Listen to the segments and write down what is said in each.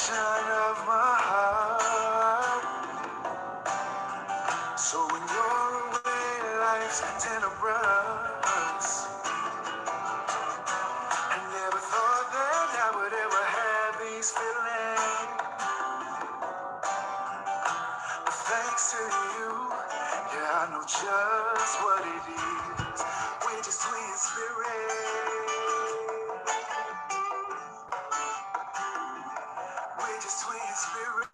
sunshine of my heart. So when you're away, life's tenebrous. I never thought that I would ever have these feelings. But thanks to you, yeah, I know just what it is. We're just twin spirits. We're just twin spirits.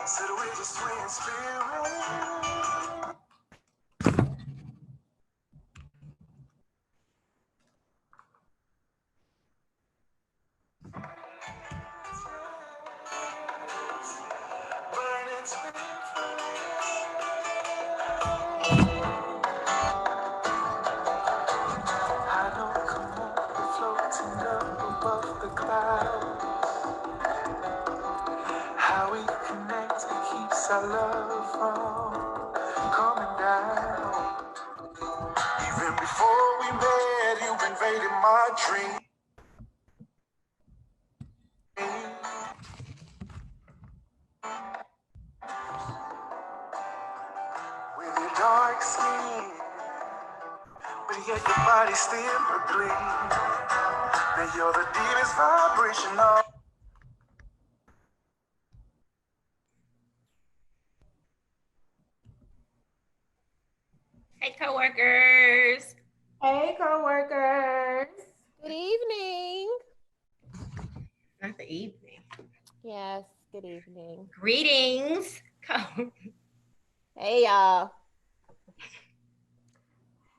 Said we're just twin spirits. Burning twin I know, come on, we're floating up above the clouds. How we connect, it keeps our love from coming down. Even before we met, you invaded my dream. With your dark skin, but yet your body still clean. Now you're the deepest vibration of. Hey, coworkers. Hey, coworkers. Good evening. Not the evening. Yes, good evening. Greetings. Hey, y'all.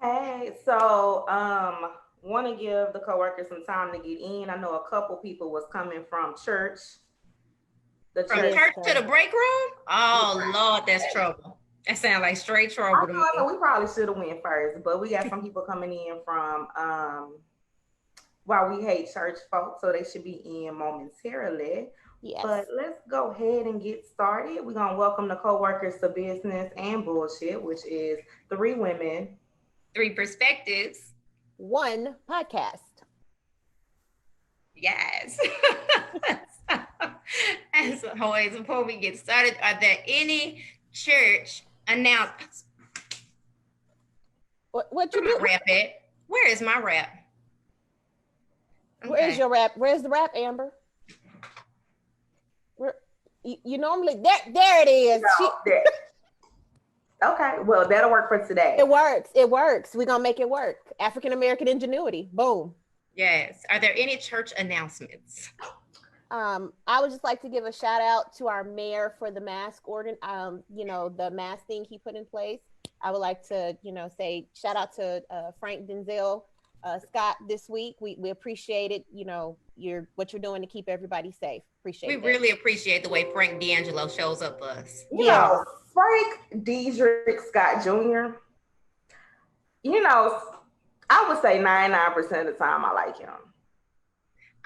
Hey, so want to give the coworkers some time to get in. I know a couple people was coming from church. From church to the break room? Oh, Lord, that's trouble. That sounds like straight trouble to me. I know we probably should have went first, but we got some people coming in from Why We Hate Church folks, so they should be in momentarily. Yes. But let's go ahead and get started. We're going to welcome the coworkers to Business and Bullshit, which is 3 women, 3 perspectives, 1 podcast. Yes. As always, before we get started, are there any church announcements? What you do? Rap it. Where is my rap? Okay. Where's your rap? Where's the rap, Amber? Where you normally there it is. Okay, well, that'll work for today. It works. We're gonna make it work. African American ingenuity. Boom. Yes. Are there any church announcements? I would just like to give a shout out to our mayor for the mask ordinance. The mask thing he put in place. I would like to, say shout out to Frank Denzel Scott this week. We appreciate it. What you're doing to keep everybody safe. Appreciate it. We really appreciate the way Frank D'Angelo shows up for us. Frank Dedrick Scott Jr., I would say 99% of the time I like him.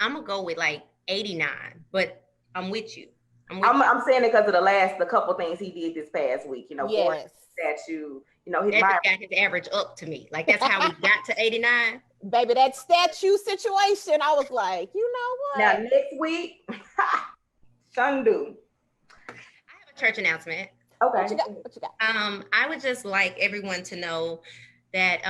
I'm going to go with like 89, but I'm with you. I'm saying it because of the couple things he did this past week, yes. Statue, that got his average up to me. Like that's how we got to 89. Baby, that statue situation, I was like, you know what? Now next week, Shundu. I have a church announcement. Okay. What you got? I would just like everyone to know that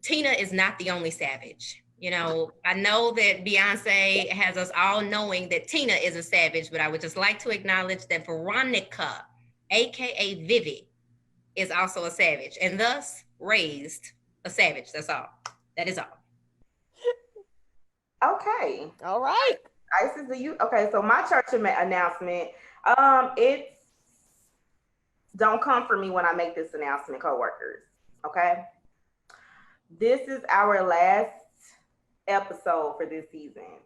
Tina is not the only savage. I know that Beyonce has us all knowing that Tina is a savage, but I would just like to acknowledge that Veronica, aka Vivi, is also a savage and thus raised a savage. That's all. That is all. Okay. All right. Isis, do you? Okay, so my church announcement, it's don't come for me when I make this announcement, coworkers. Okay. This is our last episode for this season.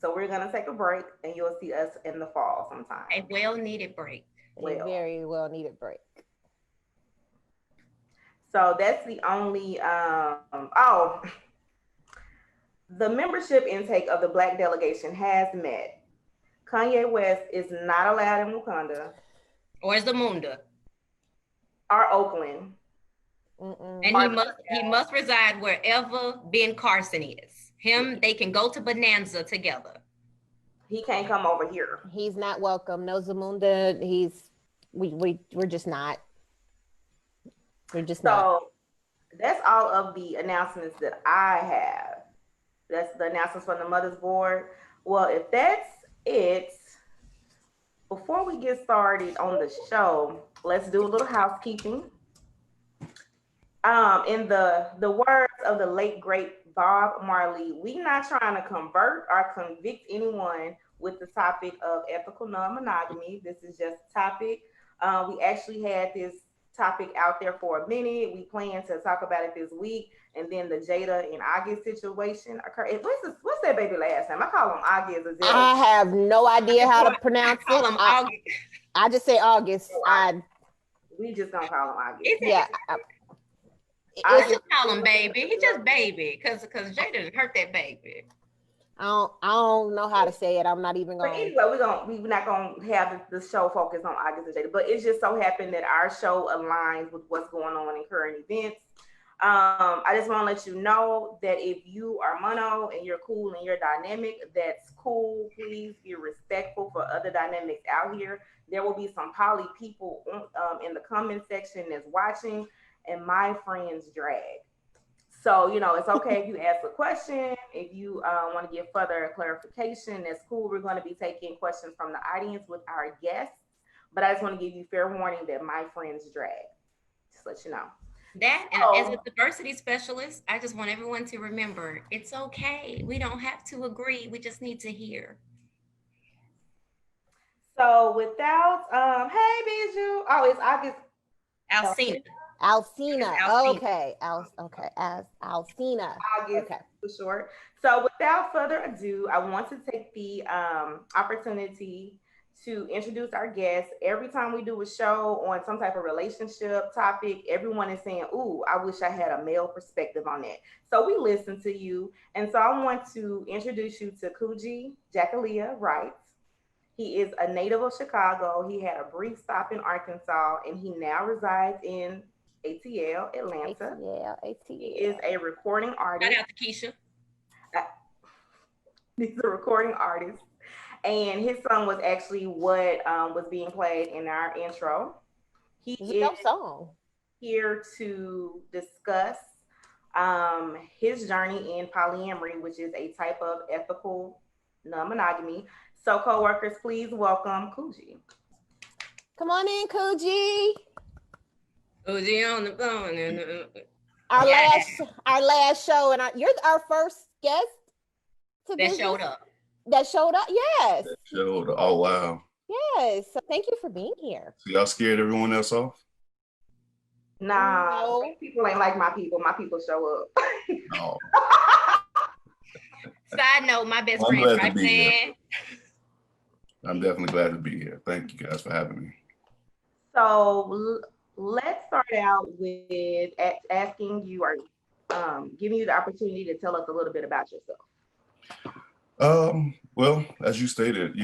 So we're going to take a break and you'll see us in the fall sometime. A well-needed break. A very well-needed break. So that's the only, the membership intake of the Black delegation has met. Kanye West is not allowed in Wakanda. Or is the Munda? Or Oakland. And he must reside wherever Ben Carson is. Him, they can go to Bonanza together. He can't come over here. He's not welcome. No Zamunda. We're just not. We're just not. So that's all of the announcements that I have. That's the announcements from the Mothers Board. Well, if that's it, before we get started on the show, let's do a little housekeeping. In the words of the late great Bob Marley, we not trying to convert or convict anyone with the topic of ethical non-monogamy. This is just a topic. We actually had this topic out there for a minute. We plan to talk about it this week, and then the Jada and August situation occurred. What's that baby last name? I call him August. I have no idea how to pronounce Call him it. August. I just say August. We just gonna call him August. Yeah. I just call him baby. He just baby, cause Jada hurt that baby. I don't know how to say it. I'm not even But going. anyway, we're not gonna have the show focus on August and Jada, but it just so happened that our show aligns with what's going on in current events. I just want to let you know that if you are mono and you're cool and you're dynamic, that's cool. Please be respectful for other dynamics out here. There will be some poly people in the comment section that's watching, and my friends drag. So, it's okay if you ask a question. If you want to get further clarification, that's cool. We're going to be taking questions from the audience with our guests. But I just want to give you fair warning that my friends drag. Just let you know. That, and as a diversity specialist, I just want everyone to remember, it's okay. We don't have to agree. We just need to hear. So without, hey, Bijou. Oh, it's August. Alcina. Alcina. Alcina. Okay. Alcina. August Okay. for short. So without further ado, I want to take the opportunity to introduce our guests. Every time we do a show on some type of relationship topic, everyone is saying, ooh, I wish I had a male perspective on that. So we listen to you. And so I want to introduce you to Kuji Jakalia Wright. He is a native of Chicago. He had a brief stop in Arkansas, and he now resides in ATL, Atlanta. ATL. He is a recording artist. Shout out to Keisha. He's a recording artist. And his song was actually what was being played in our intro. He is here to discuss his journey in polyamory, which is a type of ethical non-monogamy. So, co-workers, please welcome Kuji. Come on in, Kuji. Kuji on the phone. Our last show, and you're our first guest that showed up. That showed up, yes. Oh, wow. Yes. So thank you for being here. So y'all scared everyone else off? Nah, no. People ain't like my people. My people show up. No. Side note, my best friend, right there. I'm definitely glad to be here. Thank you guys for having me. So let's start out with asking you or giving you the opportunity to tell us a little bit about yourself. Well, as you stated,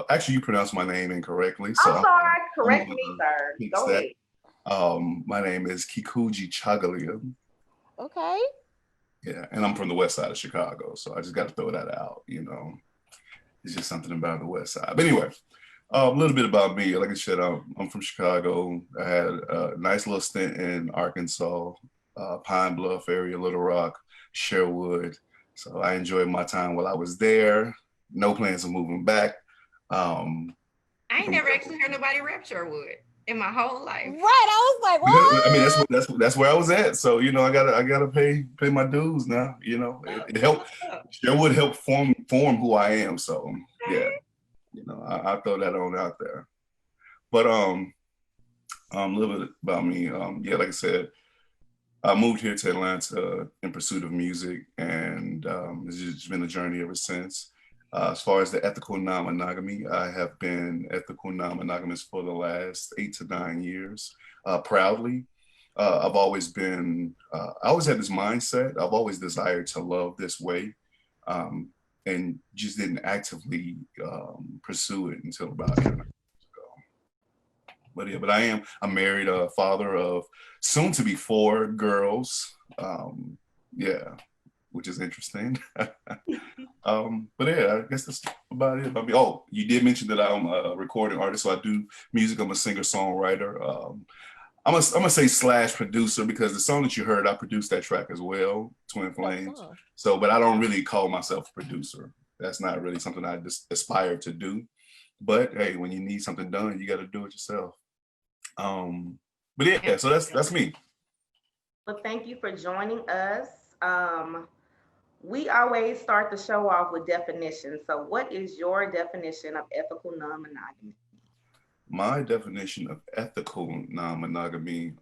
actually you pronounced my name incorrectly. So I'm sorry, correct me, sir. Go ahead. My name is Kikuji Chagalia. Okay. Yeah, and I'm from the west side of Chicago, so I just got to throw that out, It's just something about the west side. But anyway, a little bit about me. Like I said, I'm from Chicago. I had a nice little stint in Arkansas, Pine Bluff area, Little Rock, Sherwood. So I enjoyed my time while I was there. No plans of moving back. I ain't never actually heard nobody rap Sherwood in my whole life. Right, I was like, what? I mean, that's where I was at. So I gotta pay my dues now. It helped. Sherwood helped form who I am. So yeah, I throw that on out there. But a little bit about me. Yeah, like I said, I moved here to Atlanta in pursuit of music, and it's just been a journey ever since. As far as the ethical non-monogamy, I have been ethical non-monogamous for the last 8 to 9 years, proudly. I've always been, I always had this mindset. I've always desired to love this way, and just didn't actively pursue it until about 8 years ago. But yeah, I'm married, a father of soon to be 4 girls. Yeah, which is interesting. But yeah, I guess that's about it. I mean, oh, you did mention that I'm a recording artist, so I do music. I'm a singer-songwriter. I'm gonna say slash producer because the song that you heard, I produced that track as well, Twin Flames. So, but I don't really call myself a producer. That's not really something I just aspire to do. But hey, when you need something done, you got to do it yourself. But yeah, so that's me. Well, thank you for joining us. We always start the show off with definitions. So, what is your definition of ethical non-monogamy? My definition of ethical non-monogamy,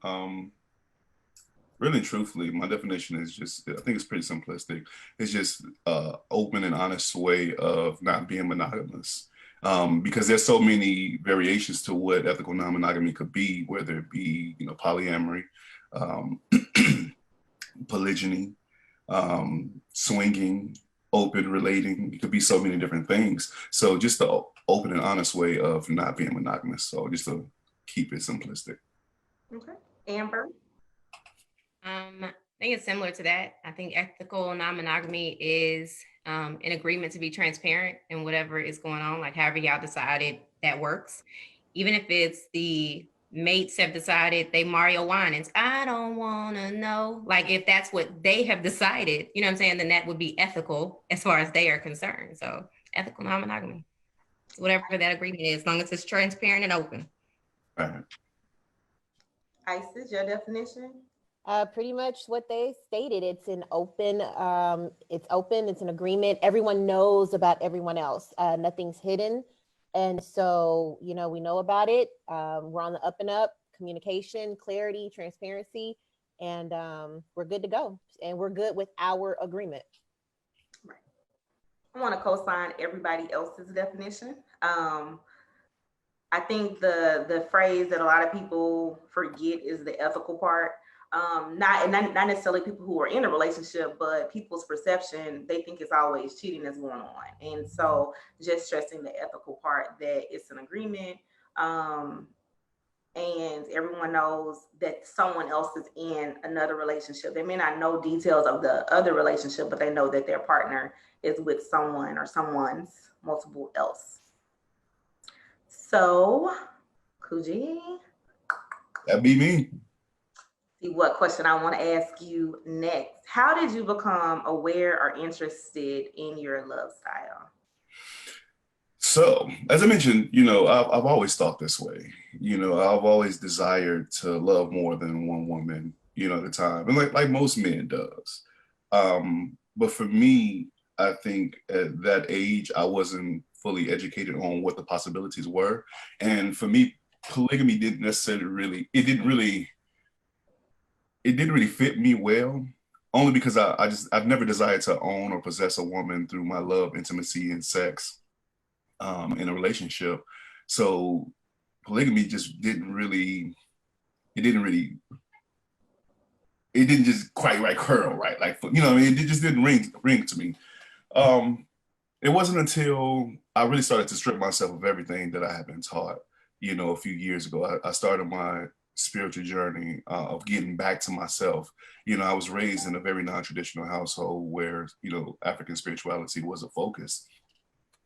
really and truthfully, my definition is just, I think it's pretty simplistic. It's just open and honest way of not being monogamous. Because there's so many variations to what ethical non-monogamy could be, whether it be, polyamory, polygyny, swinging, open relating. It could be so many different things. So just the open and honest way of not being monogamous. So just to keep it simplistic. Okay. Amber? I think it's similar to that. I think ethical non-monogamy is an agreement to be transparent in whatever is going on, like however y'all decided that works. Even if it's the mates have decided they Mario Winans, I don't want to know. Like if that's what they have decided, you know what I'm saying, then that would be ethical as far as they are concerned. So ethical non-monogamy, whatever that agreement is, as long as it's transparent and open. Right. Isis, your definition? Pretty much what they stated. It's an open, it's an agreement. Everyone knows about everyone else. Nothing's hidden. And so, we know about it. We're on the up and up, communication, clarity, transparency, and we're good to go. And we're good with our agreement. Right. I want to co-sign everybody else's definition. I think the phrase that a lot of people forget is the ethical part. Not necessarily people who are in a relationship, but people's perception, they think it's always cheating that's going on. And so just stressing the ethical part, that it's an agreement, and everyone knows that someone else is in another relationship. They may not know details of the other relationship, but they know that their partner is with someone or someone's multiple else. So, Kuji? That'd be me. See what question I want to ask you next. How did you become aware or interested in your love style? So, as I mentioned, I've always thought this way. I've always desired to love more than one woman, at the time, and like most men does. But for me, I think at that age, I wasn't fully educated on what the possibilities were, and for me, polygamy didn't necessarily it didn't really fit me well, only because I've never desired to own or possess a woman through my love, intimacy, and sex in a relationship. So polygamy just didn't just quite right curl right, like, it just didn't ring to me. It wasn't until I really started to strip myself of everything that I had been taught, a few years ago. I started my spiritual journey of getting back to myself. I was raised in a very non-traditional household where, African spirituality was a focus.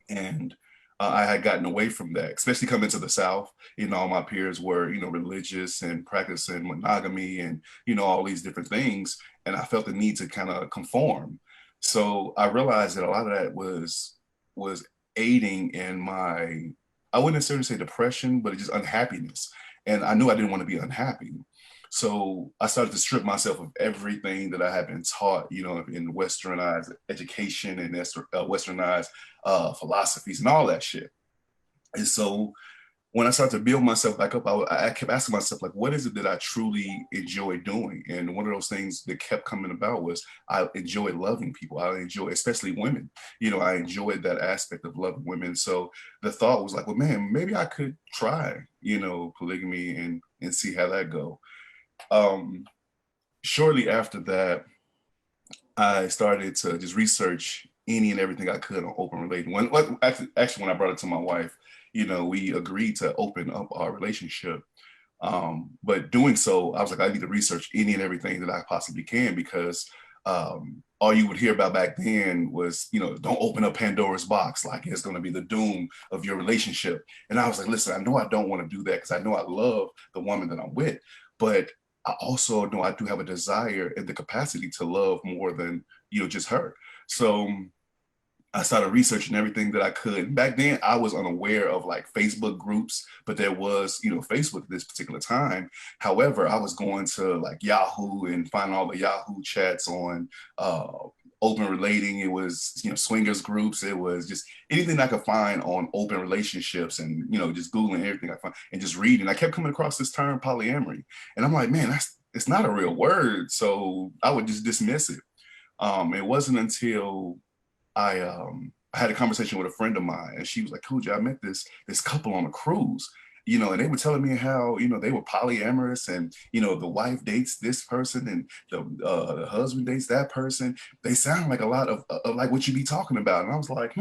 And I had gotten away from that, especially coming to the South. All my peers were, religious and practicing monogamy and, all these different things. And I felt the need to kind of conform. So I realized that a lot of that was aiding in my, I wouldn't necessarily say depression, but just unhappiness. And I knew I didn't want to be unhappy. So I started to strip myself of everything that I had been taught, in westernized education and westernized philosophies and all that shit. And so when I started to build myself back up, I kept asking myself, like, what is it that I truly enjoy doing? And one of those things that kept coming about was I enjoy loving people. I enjoy, especially women. I enjoyed that aspect of loving women. So the thought was like, well, man, maybe I could try, polygamy and see how that go. Shortly after that, I started to just research any and everything I could on open relating. Actually, when I brought it to my wife, we agreed to open up our relationship. But doing so, I was like, I need to research any and everything that I possibly can, because all you would hear about back then was, you know, don't open up Pandora's box, like it's going to be the doom of your relationship. And I was like, listen, I know I don't want to do that because I know I love the woman that I'm with, but I also know I do have a desire and the capacity to love more than, you know, just her. So I started researching everything that I could. Back then, I was unaware of like Facebook groups, but there was, you know, Facebook at this particular time. However, I was going to like Yahoo and find all the Yahoo chats on open relating. It was, you know, swingers groups. It was just anything I could find on open relationships, and, you know, just Googling everything I found and just reading. I kept coming across this term polyamory, and I'm like, man, it's not a real word. So I would just dismiss it. It wasn't until I had a conversation with a friend of mine, and she was like, "Cool, I met this couple on a cruise, you know, and they were telling me how, you know, they were polyamorous, and, you know, the wife dates this person and the husband dates that person. They sound like a lot of like what you be talking about." And I was like,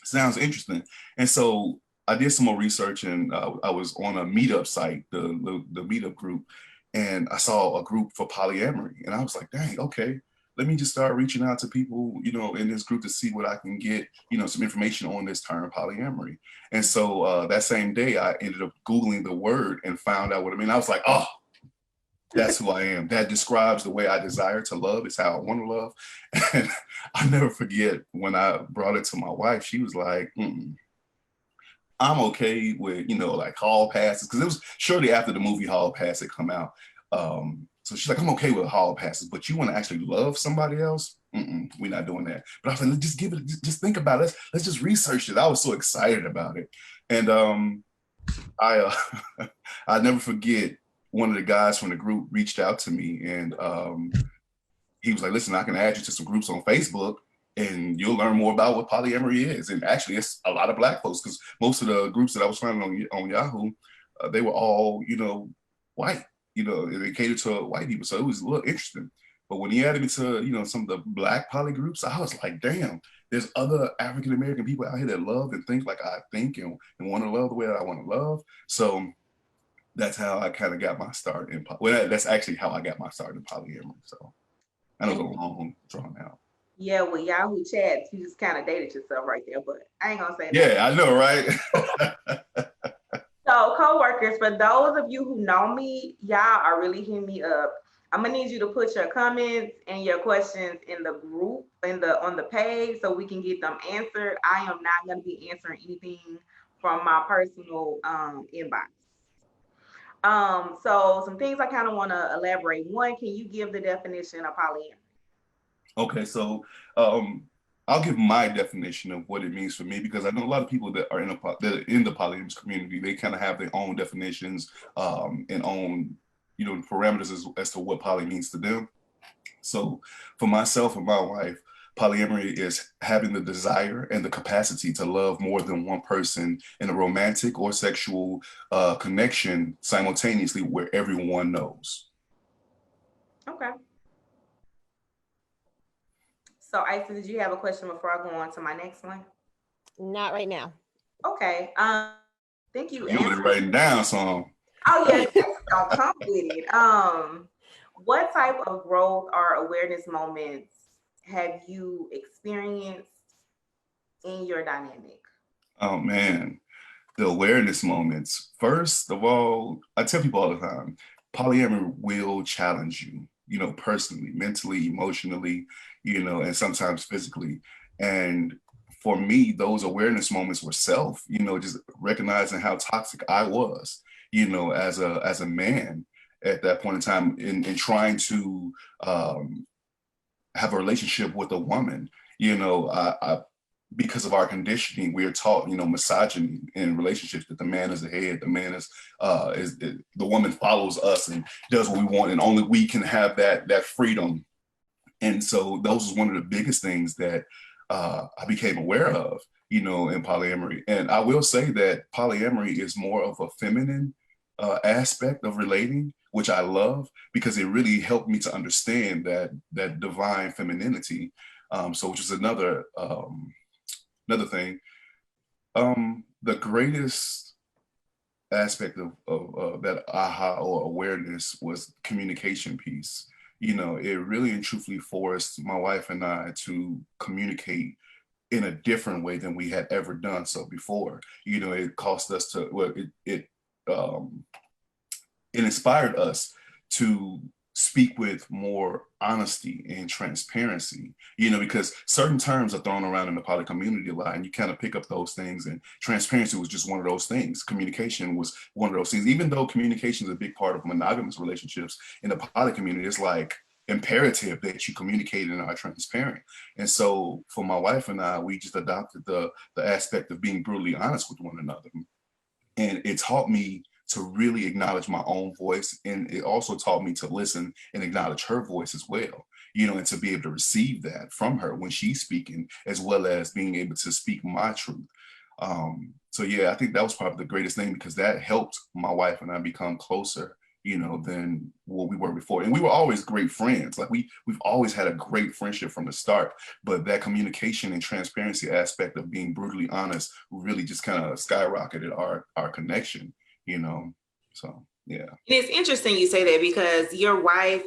sounds interesting. And so I did some more research, and I was on a meetup site, the meetup group, and I saw a group for polyamory, and I was like, dang, okay, let me just start reaching out to people, you know, in this group to see what I can get, you know, some information on this term polyamory. And so that same day, I ended up Googling the word and found out what I mean. I was like, oh, that's who I am. That describes the way I desire to love. It's how I want to love. And I never forget when I brought it to my wife, she was like, I'm okay with, you know, like hall passes, because it was shortly after the movie Hall Pass had come out. So she's like, I'm okay with hall passes, but you want to actually love somebody else? We're not doing that. But I was like, just give it, just think about it. Let's just research it. I was so excited about it. And I I never forget, one of the guys from the group reached out to me, and he was like, listen, I can add you to some groups on Facebook, and you'll learn more about what polyamory is. And actually, it's a lot of Black folks, because most of the groups that I was finding on Yahoo, they were all, you know, white. You know, they catered to white people, so it was a little interesting. But when he added me to, you know, some of the Black poly groups, I was like, damn, there's other African American people out here that love and think like I think, and want to love the way that I want to love. So that's how I kind of got my start in. Well, that's actually how I got my start in polyamory. So I know it's a long drawn out. Yeah, with Yahoo chats, you just kind of dated yourself right there, but I ain't gonna say that. Yeah, I know, right? So, coworkers, for those of you who know me, y'all are really hitting me up. I'm gonna need you to put your comments and your questions in the group, on the page, so we can get them answered. I am not gonna be answering anything from my personal inbox. So some things I kind of want to elaborate. One, can you give the definition of polyamory? Okay, so I'll give my definition of what it means for me, because I know a lot of people that are in the polyamorous community. They kind of have their own definitions and own, you know, parameters as to what poly means to them. So for myself and my wife, polyamory is having the desire and the capacity to love more than one person in a romantic or sexual connection simultaneously, where everyone knows. Okay. So, Isa, did you have a question before I go on to my next one? Not right now. Okay. Thank you. You were writing down some. Oh yeah, don't come with it. What type of growth or awareness moments have you experienced in your dynamic? Oh man, the awareness moments. First of all, I tell people all the time, polyamory will challenge you, you know, personally, mentally, emotionally, you know, and sometimes physically. And for me, those awareness moments were self, you know, just recognizing how toxic I was, you know, as a man at that point in time, in trying to have a relationship with a woman. You know, because of our conditioning, we are taught, you know, misogyny in relationships, that the man is the head, the man is the woman follows us and does what we want, and only we can have that freedom. And so those was one of the biggest things that I became aware of, you know, in polyamory. And I will say that polyamory is more of a feminine aspect of relating, which I love, because it really helped me to understand that divine femininity. So which is another thing. The greatest aspect of that aha or awareness was communication piece. you know, it really and truthfully forced my wife and I to communicate in a different way than we had ever done so before. You know, it caused us to, well, um, it inspired us to speak with more honesty and transparency, you know, because certain terms are thrown around in the poly community a lot, and you kind of pick up those things. And transparency was just one of those things. Communication was one of those things. Even though communication is a big part of monogamous relationships, in the poly community, it's like imperative that you communicate and are transparent. And so for my wife and I, we just adopted the aspect of being brutally honest with one another. And it taught me to really acknowledge my own voice. And it also taught me to listen and acknowledge her voice as well, you know, and to be able to receive that from her when she's speaking, as well as being able to speak my truth. So yeah, I think that was probably the greatest thing, because that helped my wife and I become closer, you know, than what we were before. And we were always great friends. Like we've always had a great friendship from the start, but that communication and transparency aspect of being brutally honest really just kind of skyrocketed our connection, you know. So yeah. And it's interesting you say that, because your wife,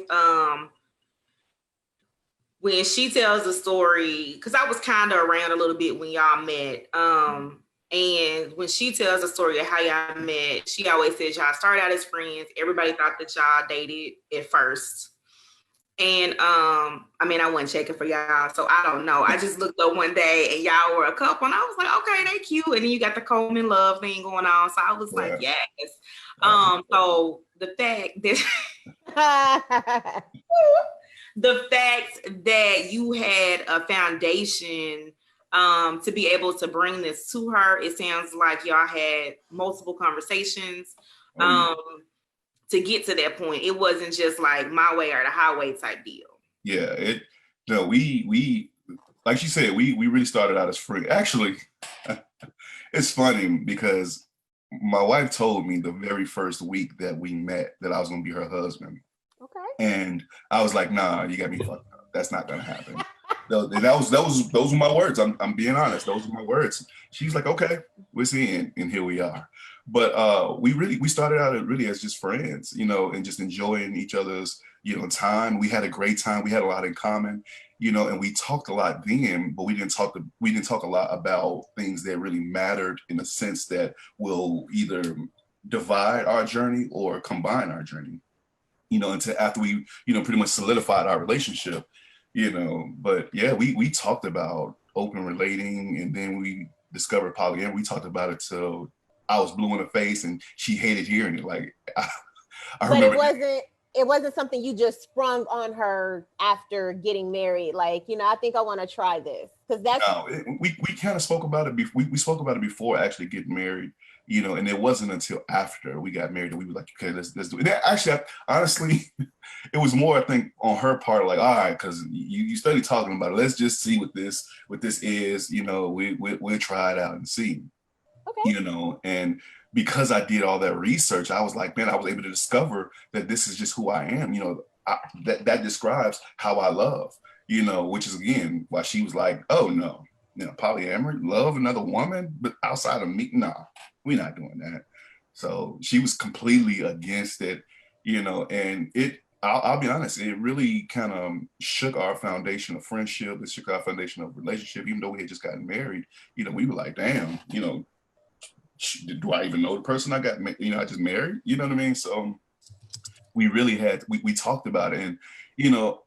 when she tells the story, because I was kind of around a little bit when y'all met, and when she tells the story of how y'all met, she always says y'all started out as friends. Everybody thought that y'all dated at first. And I mean, I wasn't checking for y'all, so I don't know. I just looked up one day and y'all were a couple, and I was like, okay, they cute. And then you got the Coleman love thing going on, so I was like, yes. So the fact that the fact that you had a foundation to be able to bring this to her, it sounds like y'all had multiple conversations. To get to that point. It wasn't just like my way or the highway type deal. Yeah, we like she said, we really started out as friends. Actually, it's funny because my wife told me the very first week that we met that I was gonna be her husband. Okay. And I was like, nah, you got me fucked up. That's not gonna happen. Those were my words. I'm being honest. Those were my words. She's like, okay, we're seeing, and here we are. But we started out really as just friends, you know, and just enjoying each other's, you know, time. We had a great time. We had a lot in common, you know, and we talked a lot then, but we didn't talk a lot about things that really mattered, in a sense that will either divide our journey or combine our journey, you know, until after we, you know, pretty much solidified our relationship, you know. But yeah, we talked about open relating, and then we discovered polyamory. We talked about it till I was blue in the face, and she hated hearing it. Like I but remember it wasn't something you just sprung on her after getting married. Like, you know, I think I want to try this, because that's we kind of spoke about it. We spoke about it before actually getting married, you know, and it wasn't until after we got married that we were like, okay, let's do it. And actually, honestly, it was more, I think, on her part, like, all right, because you started talking about it. Let's just see what this is. You know, we'll try it out and see. okay. You know, and because I did all that research, I was like, man, I was able to discover that this is just who I am. You know, that describes how I love. You know, which is again why she was like, oh no, you know, polyamory, love another woman, but outside of me, nah, we're not doing that. So she was completely against it, you know, and I'll be honest, it really kind of shook our foundation of friendship. It shook our foundation of relationship. Even though we had just gotten married, you know, we were like, damn, you know, do I even know the person I got, you know, I just married, you know what I mean? So we really had, we talked about it. And, you know,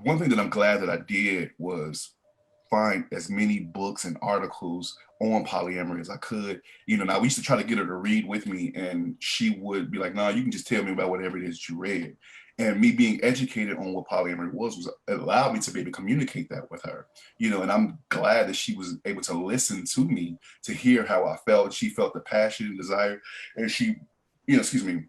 one thing that I'm glad that I did was find as many books and articles on polyamory as I could. You know, now we used to try to get her to read with me, and she would be like, no, you can just tell me about whatever it is that you read. And me being educated on what polyamory was allowed me to be able to communicate that with her, you know, and I'm glad that she was able to listen to me, to hear how I felt. She felt the passion and desire, and she, you know, excuse me,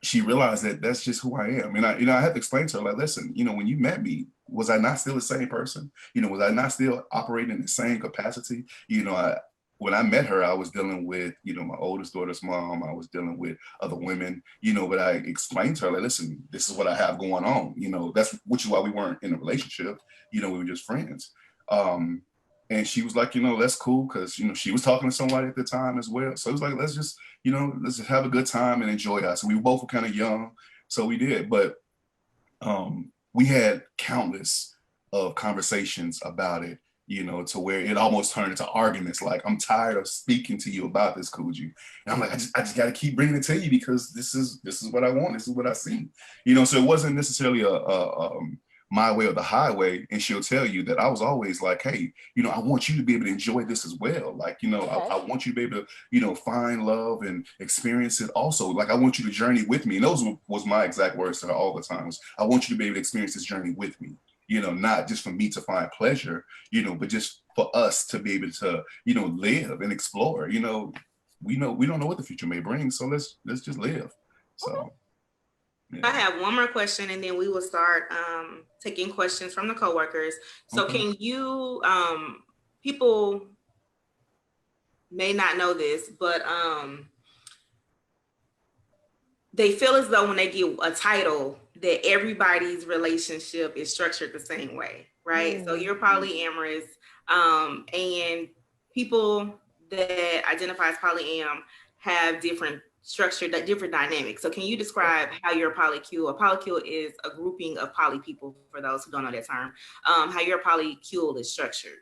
she realized that that's just who I am. And I had to explain to her, like, listen, you know, when you met me, was I not still the same person? You know, was I not still operating in the same capacity? You know, when I met her, I was dealing with, you know, my oldest daughter's mom. I was dealing with other women, you know, but I explained to her, like, listen, this is what I have going on. You know, which is why we weren't in a relationship. You know, we were just friends. And she was like, you know, that's cool, because, you know, she was talking to somebody at the time as well. So it was like, let's just have a good time and enjoy us. So we both were kind of young, so we did. But we had countless of conversations about it, you know, to where it almost turned into arguments. Like, I'm tired of speaking to you about this, Coogee. And I'm like, I just got to keep bringing it to you because this is what I want. This is what I see, you know. So it wasn't necessarily my way or the highway. And she'll tell you that I was always like, hey, you know, I want you to be able to enjoy this as well. Like, you know, I want you to be able to, you know, find love and experience it also. Like, I want you to journey with me. And those was my exact words to her all the time. I want you to be able to experience this journey with me, you know, not just for me to find pleasure, you know, but just for us to be able to, you know, live and explore. You know, we don't know what the future may bring. So let's just live. So I have one more question, and then we will start taking questions from the coworkers. So can you, people may not know this, but they feel as though when they get a title that everybody's relationship is structured the same way, right? So you're polyamorous, and people that identify as polyam have different structured, different dynamics. So can you describe how your polycule? A polycule is a grouping of poly people, for those who don't know that term, how your polycule is structured.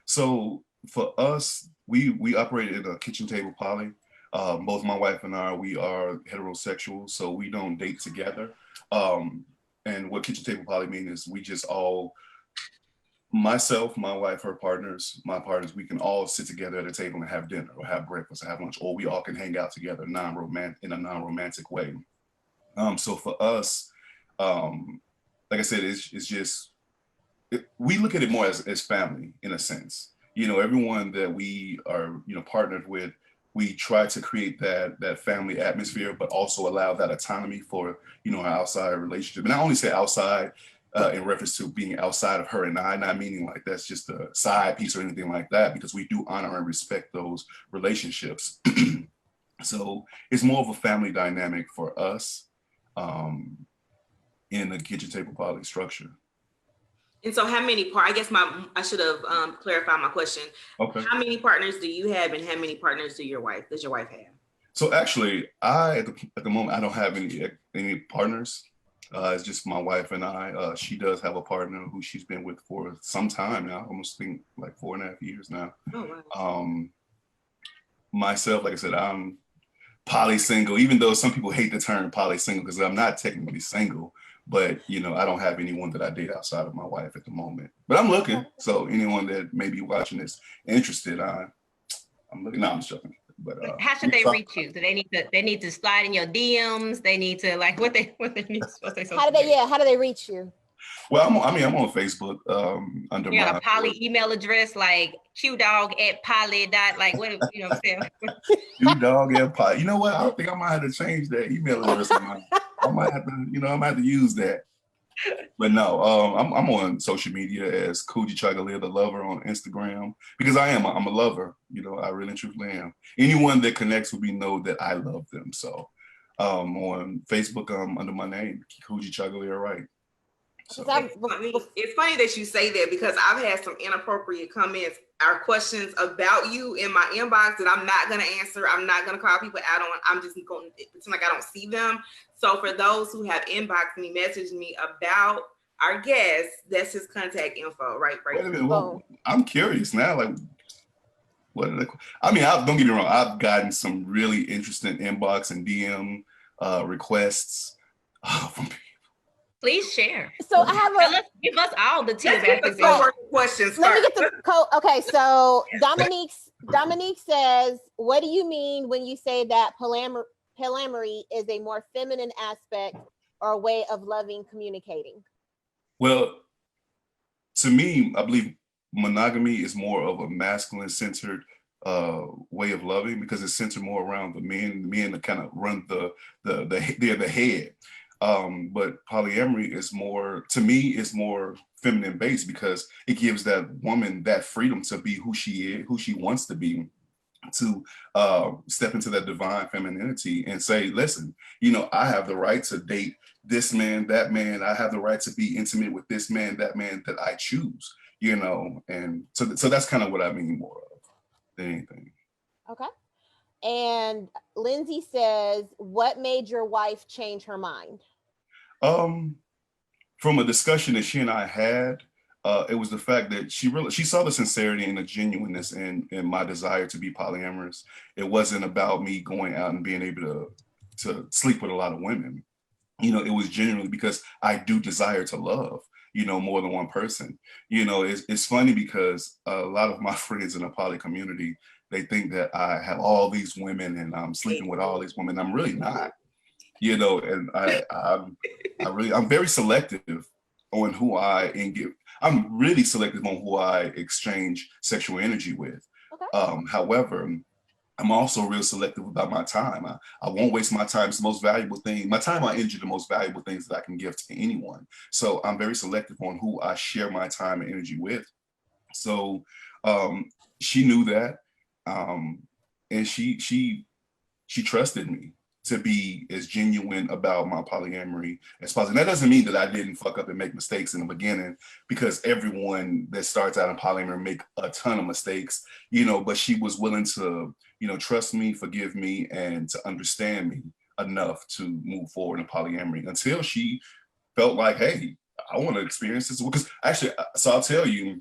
So for us, we operate in a kitchen table poly. Both my wife and I, we are heterosexual, so we don't date together. And what kitchen table poly means is we just all, myself, my wife, her partners, my partners, we can all sit together at a table and have dinner or have breakfast or have lunch, or we all can hang out together in a non-romantic way. So for us, like I said, it's just, we look at it more as family in a sense. You know, everyone that we are, you know, partnered with, we try to create that family atmosphere, but also allow that autonomy for, you know, our outside relationship. And I only say outside in reference to being outside of her and I, not meaning like that's just a side piece or anything like that, because we do honor and respect those relationships. So it's more of a family dynamic for us in the kitchen table poly structure. And so how many I guess I should have clarified my question. Okay. How many partners do you have, and how many partners does your wife have? So actually, at the moment, I don't have any partners. It's just my wife and I. She does have a partner who she's been with for some time now, almost think like 4.5 years now. Oh, wow. Myself, like I said, I'm poly single, even though some people hate the term poly single because I'm not technically single. But, you know, I don't have anyone that I date outside of my wife at the moment. But I'm looking. So anyone that may be watching this interested, I'm looking. No, I'm just joking. But how should they reach you? Do they need to slide in your DMs? They need to like what they need to how do they reach you? Well, I'm on Facebook under you got a poly email address like qdog@poly. Like what, you know what I'm saying? qdog@poly. You know what? I think I might have to change that email address. I might have to use that. But no, I'm on social media as Coogee Chagalia the Lover on Instagram because I'm a lover. You know, I really and truthfully am. Anyone that connects with me know that I love them. So on Facebook, under my name, Coogee Chagalia, right? So. It's funny that you say that because I've had some inappropriate comments or questions about you in my inbox that I'm not going to answer. I'm not going to call people out on. I'm just going to pretend like I don't see them. So for those who have inboxed me, messaged me about our guest, that's his contact info, right? Wait a minute. Well, I'm curious now. Like, what are I mean, don't get me wrong. I've gotten some really interesting inbox and DM requests from people. Please share. So I have give us all the tea about this. Questions. Let me get the code. Okay, so Dominique says, "What do you mean when you say that polyamory is a more feminine aspect or a way of loving, communicating?" Well, to me, I believe monogamy is more of a masculine-centered way of loving because it's centered more around the men. The men that kind of run they're the head. But polyamory is more, to me, is more feminine based because it gives that woman that freedom to be who she is, who she wants to be, to step into that divine femininity and say, listen, you know, I have the right to date this man, that man. I have the right to be intimate with this man, that man that I choose, you know. And so that's kind of what I mean more of than anything. Okay. And Lindsay says, what made your wife change her mind? from a discussion that she and I had, it was the fact that she saw the sincerity and the genuineness in my desire to be polyamorous. It wasn't about me going out and being able to sleep with a lot of women. It was genuinely because I do desire to love, more than one person. It's funny because a lot of my friends in the poly community, they think that I have all these women and I'm sleeping with all these women. I'm really not, and I'm very selective on who I engage. I'm really selective on who I exchange sexual energy with. Okay. However, I'm also real selective about my time. I won't waste my time. It's the most valuable thing. My time, I energy, the most valuable things that I can give to anyone. So I'm very selective on who I share my time and energy with. So she knew that, and she trusted me to be as genuine about my polyamory as possible. And that doesn't mean that I didn't fuck up and make mistakes in the beginning, because everyone that starts out in polyamory make a ton of mistakes, but she was willing to, trust me, forgive me, and to understand me enough to move forward in polyamory until she felt like, hey, I want to experience this. Because actually, so I'll tell you,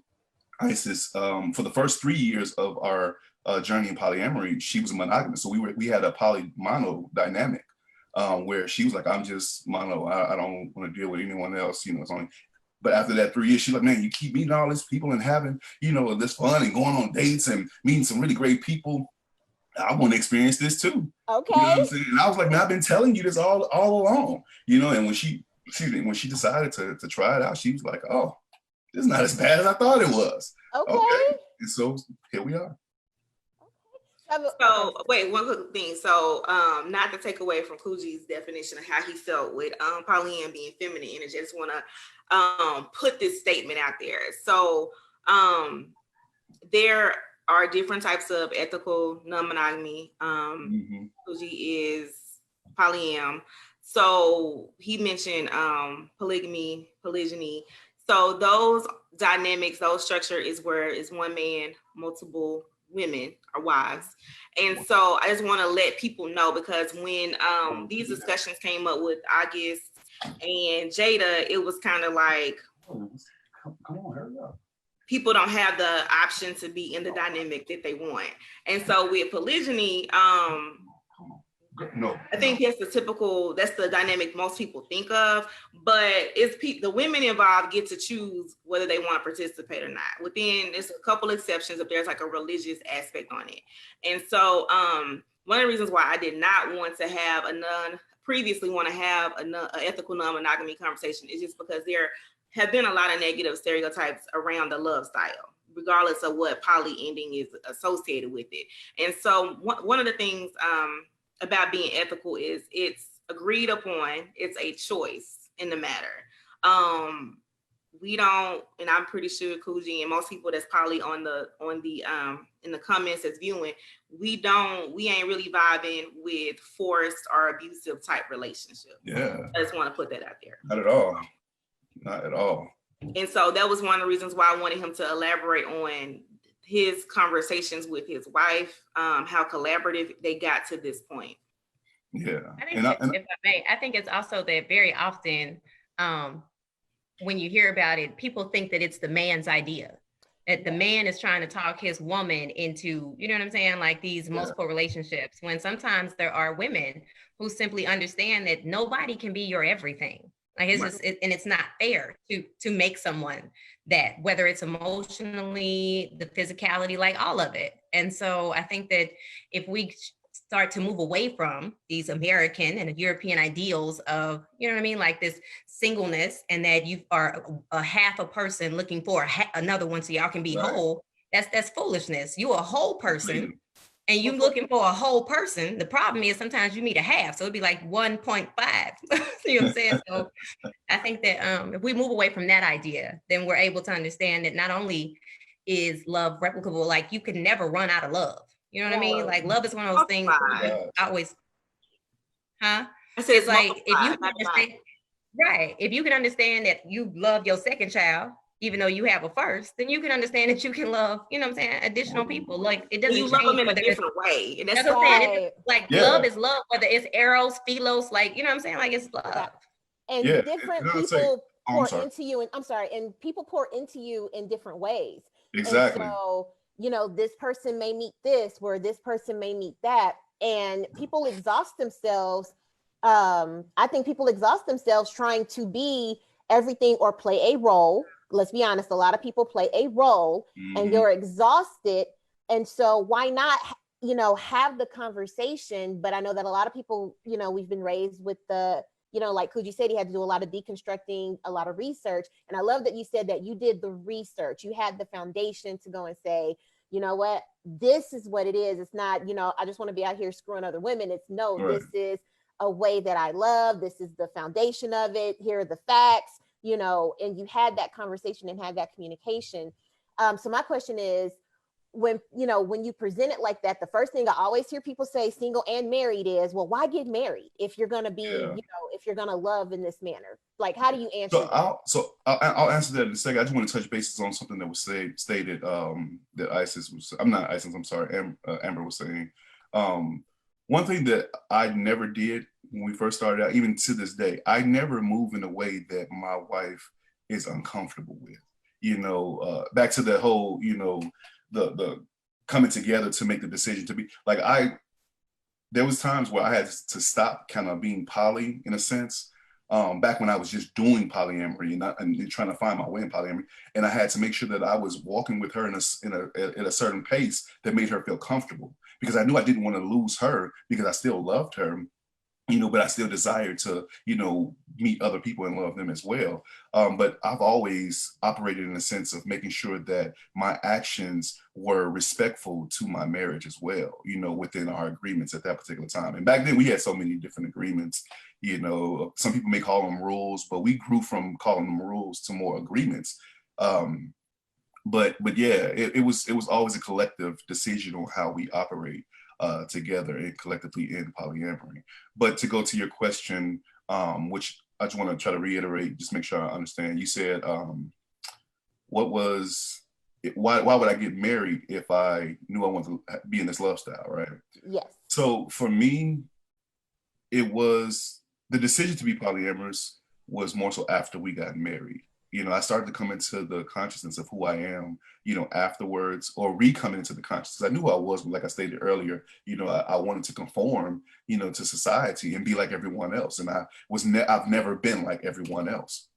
Isis, for the first 3 years of our journey in polyamory, she was monogamous. So we had a poly-mono dynamic where she was like, I'm just mono. I don't want to deal with anyone else. It's only. But after that 3 years, she's like, man, you keep meeting all these people and having, this fun and going on dates and meeting some really great people. I want to experience this too. Okay. You know what I'm saying? And I was like, man, I've been telling you this all along. And when she decided to try it out, she was like, oh, it's not as bad as I thought it was. Okay. And so here we are. So wait, one quick thing. So not to take away from Kuji's definition of how he felt with polyam being feminine energy, I just want to put this statement out there. So there are different types of ethical non-monogamy. Kuji is polyam. So he mentioned polygamy, polygyny. So those dynamics, those structure is where it's one man, multiple women or wives. And so I just want to let people know, because when these discussions came up with August and Jada, it was kind of like, come on, hurry up. People don't have the option to be in the dynamic that they want. And so with polygyny, no, I think that's the dynamic most people think of, but it's the women involved get to choose whether they want to participate or not. Within, there's a couple exceptions if there's like a religious aspect on it. And so one of the reasons why I did not want to have an ethical non-monogamy conversation is just because there have been a lot of negative stereotypes around the love style, regardless of what poly ending is associated with it. And so one of the things about being ethical is it's agreed upon, it's a choice in the matter. We don't, and I'm pretty sure Kuji and most people that's probably in the comments that's viewing, we ain't really vibing with forced or abusive type relationship. Yeah. I just want to put that out there. Not at all. Not at all. And so that was one of the reasons why I wanted him to elaborate on his conversations with his wife, how collaborative they got to this point. Yeah. I think it's also that very often when you hear about it, people think that it's the man's idea, that the man is trying to talk his woman into, you know what I'm saying, like these multiple relationships, when sometimes there are women who simply understand that nobody can be your everything. Like it's just, and it's not fair to make someone that, whether it's emotionally, the physicality, like all of it. And so I think that if we start to move away from these American and European ideals of, you know what I mean, like this singleness, and that you are a half a person looking for another one so y'all can be whole, that's foolishness. You a whole person. And you looking for a whole person. The problem is sometimes you meet a half. So it'd be like 1.5. You know what I'm saying? So I think that if we move away from that idea, then we're able to understand that not only is love replicable, like you can never run out of love. You know what I mean? Like love is one of those things always, I said, it's like if you understand, if you can understand that you love your second child, even though you have a first, then you can understand that you can love, you know what I'm saying, additional people. Like it doesn't, you love them in a different way. And that's what I'm saying. Like love is love, whether it's eros, philos, like, you know what I'm saying? Like it's love. And different people I'm pour sorry. into you, and I'm sorry, and people pour into you in different ways. Exactly. And so, this person may meet this, where this person may meet that, and people exhaust themselves. I think people exhaust themselves trying to be everything or play a role. Let's be honest, a lot of people play a role, and you're exhausted. And so why not, have the conversation? But I know that a lot of people, we've been raised with the, like Kuji said, he had to do a lot of deconstructing, a lot of research. And I love that you said that you did the research. You had the foundation to go and say, you know what, this is what it is. It's not, I just want to be out here screwing other women. It's no, Right. this is a way that I love. This is the foundation of it. Here are the facts, and you had that conversation and had that communication. So my question is, when you present it like that, the first thing I always hear people say, single and married, is, well, why get married if you're going to be, if you're going to love in this manner? Like, how do you answer that? I'll answer that in a second. I just want to touch bases on something that was stated that Amber was saying. One thing that I never did when we first started out, even to this day, I never move in a way that my wife is uncomfortable with. Back to that whole, the coming together to make the decision to be like, there was times where I had to stop kind of being poly in a sense. Back when I was just doing polyamory and trying to find my way in polyamory, and I had to make sure that I was walking with her at a certain pace that made her feel comfortable, because I knew I didn't want to lose her, because I still loved her, but I still desired to, meet other people and love them as well. But I've always operated in a sense of making sure that my actions were respectful to my marriage as well, within our agreements at that particular time. And back then we had so many different agreements, some people may call them rules, but we grew from calling them rules to more agreements. But yeah, it was always a collective decision on how we operate together and collectively in polyamory. But to go to your question, which I just want to try to reiterate, just make sure I understand. You said, why would I get married if I knew I wanted to be in this lifestyle, right? Yes. So for me, it was the decision to be polyamorous was more so after we got married. I started to come into the consciousness of who I am, afterwards, or re-coming into the consciousness. I knew who I was, but like I stated earlier, I wanted to conform, to society and be like everyone else. And I've never been like everyone else.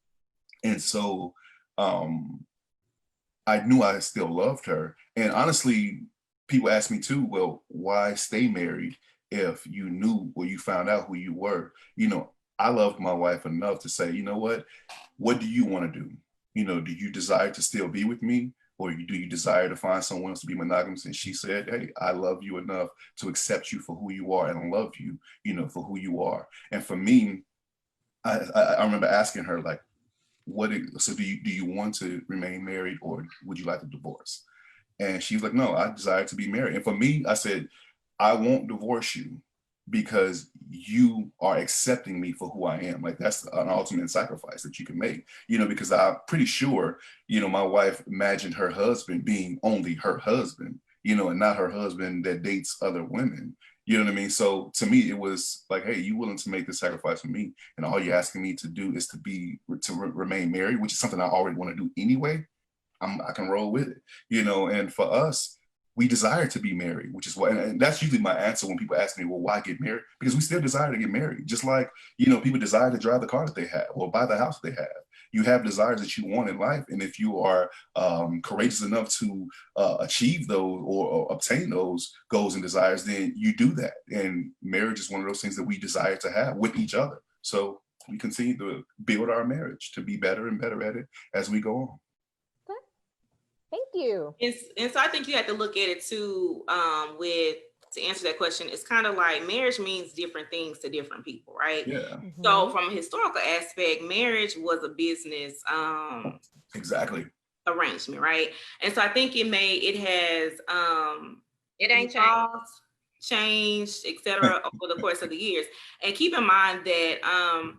And so I knew I still loved her. And honestly, people ask me too, well, why stay married if you knew or you found out who you were? I loved my wife enough to say, what do you want to do? Do you desire to still be with me? Or do you desire to find someone else to be monogamous? And she said, hey, I love you enough to accept you for who you are and love you, for who you are. And for me, I remember asking her, like, so do you want to remain married, or would you like to divorce? And she's like, no, I desire to be married. And for me, I said, I won't divorce you because you are accepting me for who I am. Like, that's an ultimate sacrifice that you can make, because I'm pretty sure, my wife imagined her husband being only her husband, and not her husband that dates other women. You know what I mean? So to me, it was like, hey, you willing to make this sacrifice for me, and all you're asking me to do is to remain married, which is something I already want to do anyway. I can roll with it, and for us, we desire to be married, which is why, and that's usually my answer when people ask me, well, why get married? Because we still desire to get married. Just like, people desire to drive the car that they have or buy the house that they have. You have desires that you want in life. And if you are courageous enough to achieve those or obtain those goals and desires, then you do that. And marriage is one of those things that we desire to have with each other. So we continue to build our marriage to be better and better at it as we go on. Thank you. And so I think you have to look at it too, to answer that question. It's kind of like marriage means different things to different people, right? Yeah. Mm-hmm. So from a historical aspect, marriage was a business exactly arrangement, right? And so I think it has it ain't changed, etc. over the course of the years. And keep in mind that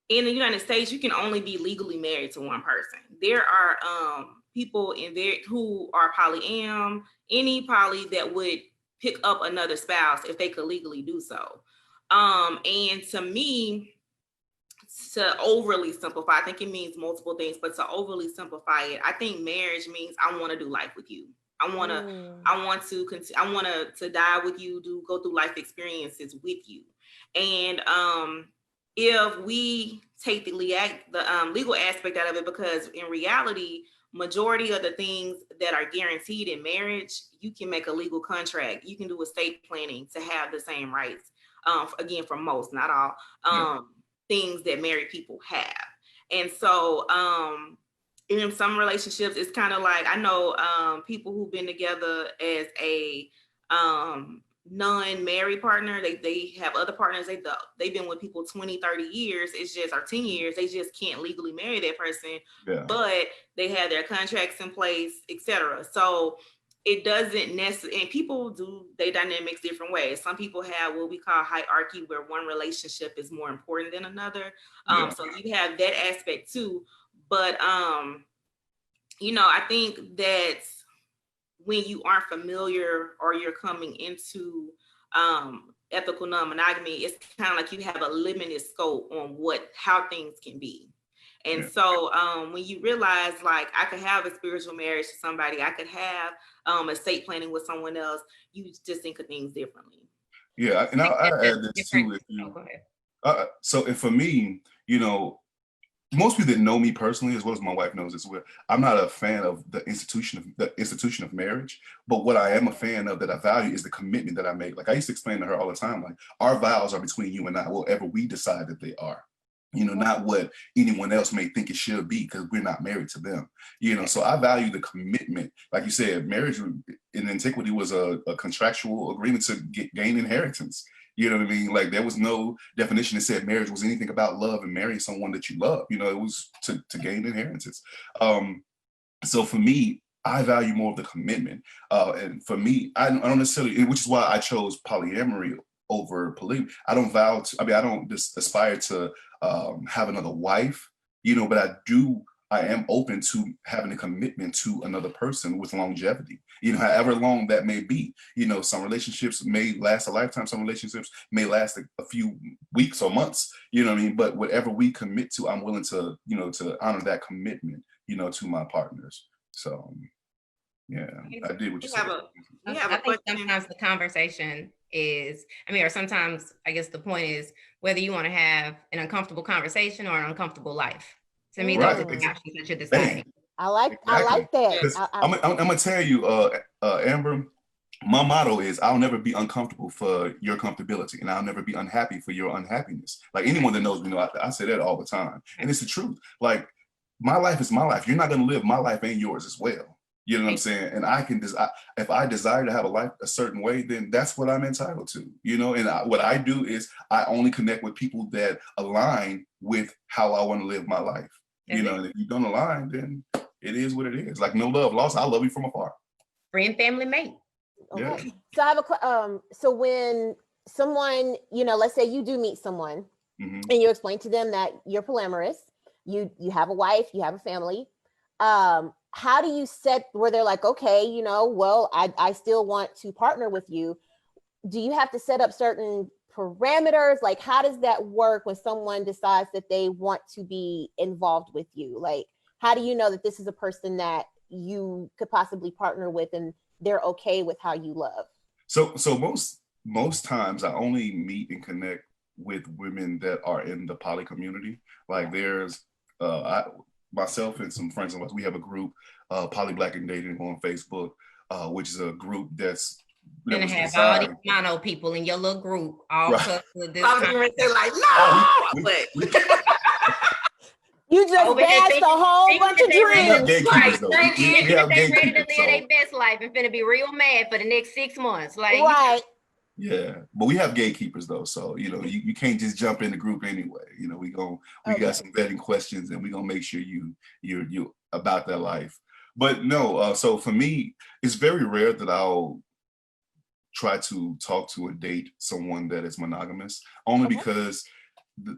in the United States, you can only be legally married to one person. There are people in there who are any poly that would pick up another spouse if they could legally do so. And to me, to overly simplify, I think it means multiple things, but to overly simplify it, I think marriage means I want to do life with you. I want to die with you, go through life experiences with you. And if we take the legal aspect out of it, because in reality, majority of the things that are guaranteed in marriage, you can make a legal contract. You can do estate planning to have the same rights. Again, for most, not all, things that married people have. And so in some relationships, it's kind of like, I know people who've been together as a non-married partner, they have other partners, they've been with people 20, 30 years, it's just, or 10 years, they just can't legally marry that person, but they have their contracts in place, etc. So it doesn't necessarily, and people do their dynamics different ways. Some people have what we call hierarchy, where one relationship is more important than another. So you have that aspect too. But you know, I think that when you aren't familiar or you're coming into ethical non-monogamy, it's kind of like you have a limited scope on how things can be. And so when you realize, like, I could have a spiritual marriage to somebody, I could have estate planning with someone else, you just think of things differently. Yeah, and I'll add this too. If you, so if for me, you know, most people that know me personally, as well as my wife knows as well, I'm not a fan of the institution of marriage. But what I am a fan of, that I value, is the commitment that I make. Like I used to explain to her all the time, like, our vows are between you and I, whatever we decide that they are. You know, not what anyone else may think it should be, because we're not married to them. You know, so I value the commitment. Like you said, marriage in antiquity was a contractual agreement to gain inheritance. You know what I mean? Like, there was no definition that said marriage was anything about love and marrying someone that you love. You know, it was to gain inheritance. So for me, I value more of the commitment. And for me, I don't necessarily, which is why I chose polyamory over polygamy. I don't just aspire to have another wife, you know, but I am open to having a commitment to another person with longevity, you know, however long that may be. You know, some relationships may last a lifetime, some relationships may last a few weeks or months, you know what I mean? But whatever we commit to, I'm willing to, you know, to honor that commitment, you know, to my partners. So yeah, I did what you said. I think sometimes the conversation is, or sometimes I guess the point is whether you want to have an uncomfortable conversation or an uncomfortable life. To me, those are the options that you're deciding. I like that. I'm gonna tell you, Amber, my motto is, I'll never be uncomfortable for your comfortability, and I'll never be unhappy for your unhappiness. Like, anyone that knows me know I say that all the time, and it's the truth. Like, my life is my life. You're not gonna live my life and yours as well. You know what I'm saying? And I can if I desire to have a life a certain way, then that's what I'm entitled to, you know? And what I do is I only connect with people that align with how I want to live my life. You know, and if you don't align, then it is what it is. Like, no love lost. I love you from afar. Friend, family, mate. Okay. Yeah. So I have so when someone, you know, let's say you do meet someone and you explain to them that you're polyamorous, you have a wife, you have a family. How do you set where they're like, okay, you know, well, I still want to partner with you. Do you have to set up certain parameters? Like, how does that work when someone decides that they want to be involved with you? Like, how do you know that this is a person that you could possibly partner with and they're okay with how you love? So most times I only meet and connect with women that are in the poly community. Like, there's myself and some friends of us, we have a group, Poly Black and Dating, on Facebook, which is a group that's gonna have all these mono people in your little group, all with this. I was gonna say, like, no, you just bashed a whole bunch of dreams. They ready to live their best life and finna be real mad for the next 6 months. Like, right. Yeah, but we have gatekeepers though, so you know you can't just jump in the group anyway. You know, we got some vetting questions, and we gonna make sure you're about that life. But no, so for me, it's very rare that I'll try to talk to and date someone that is monogamous, only because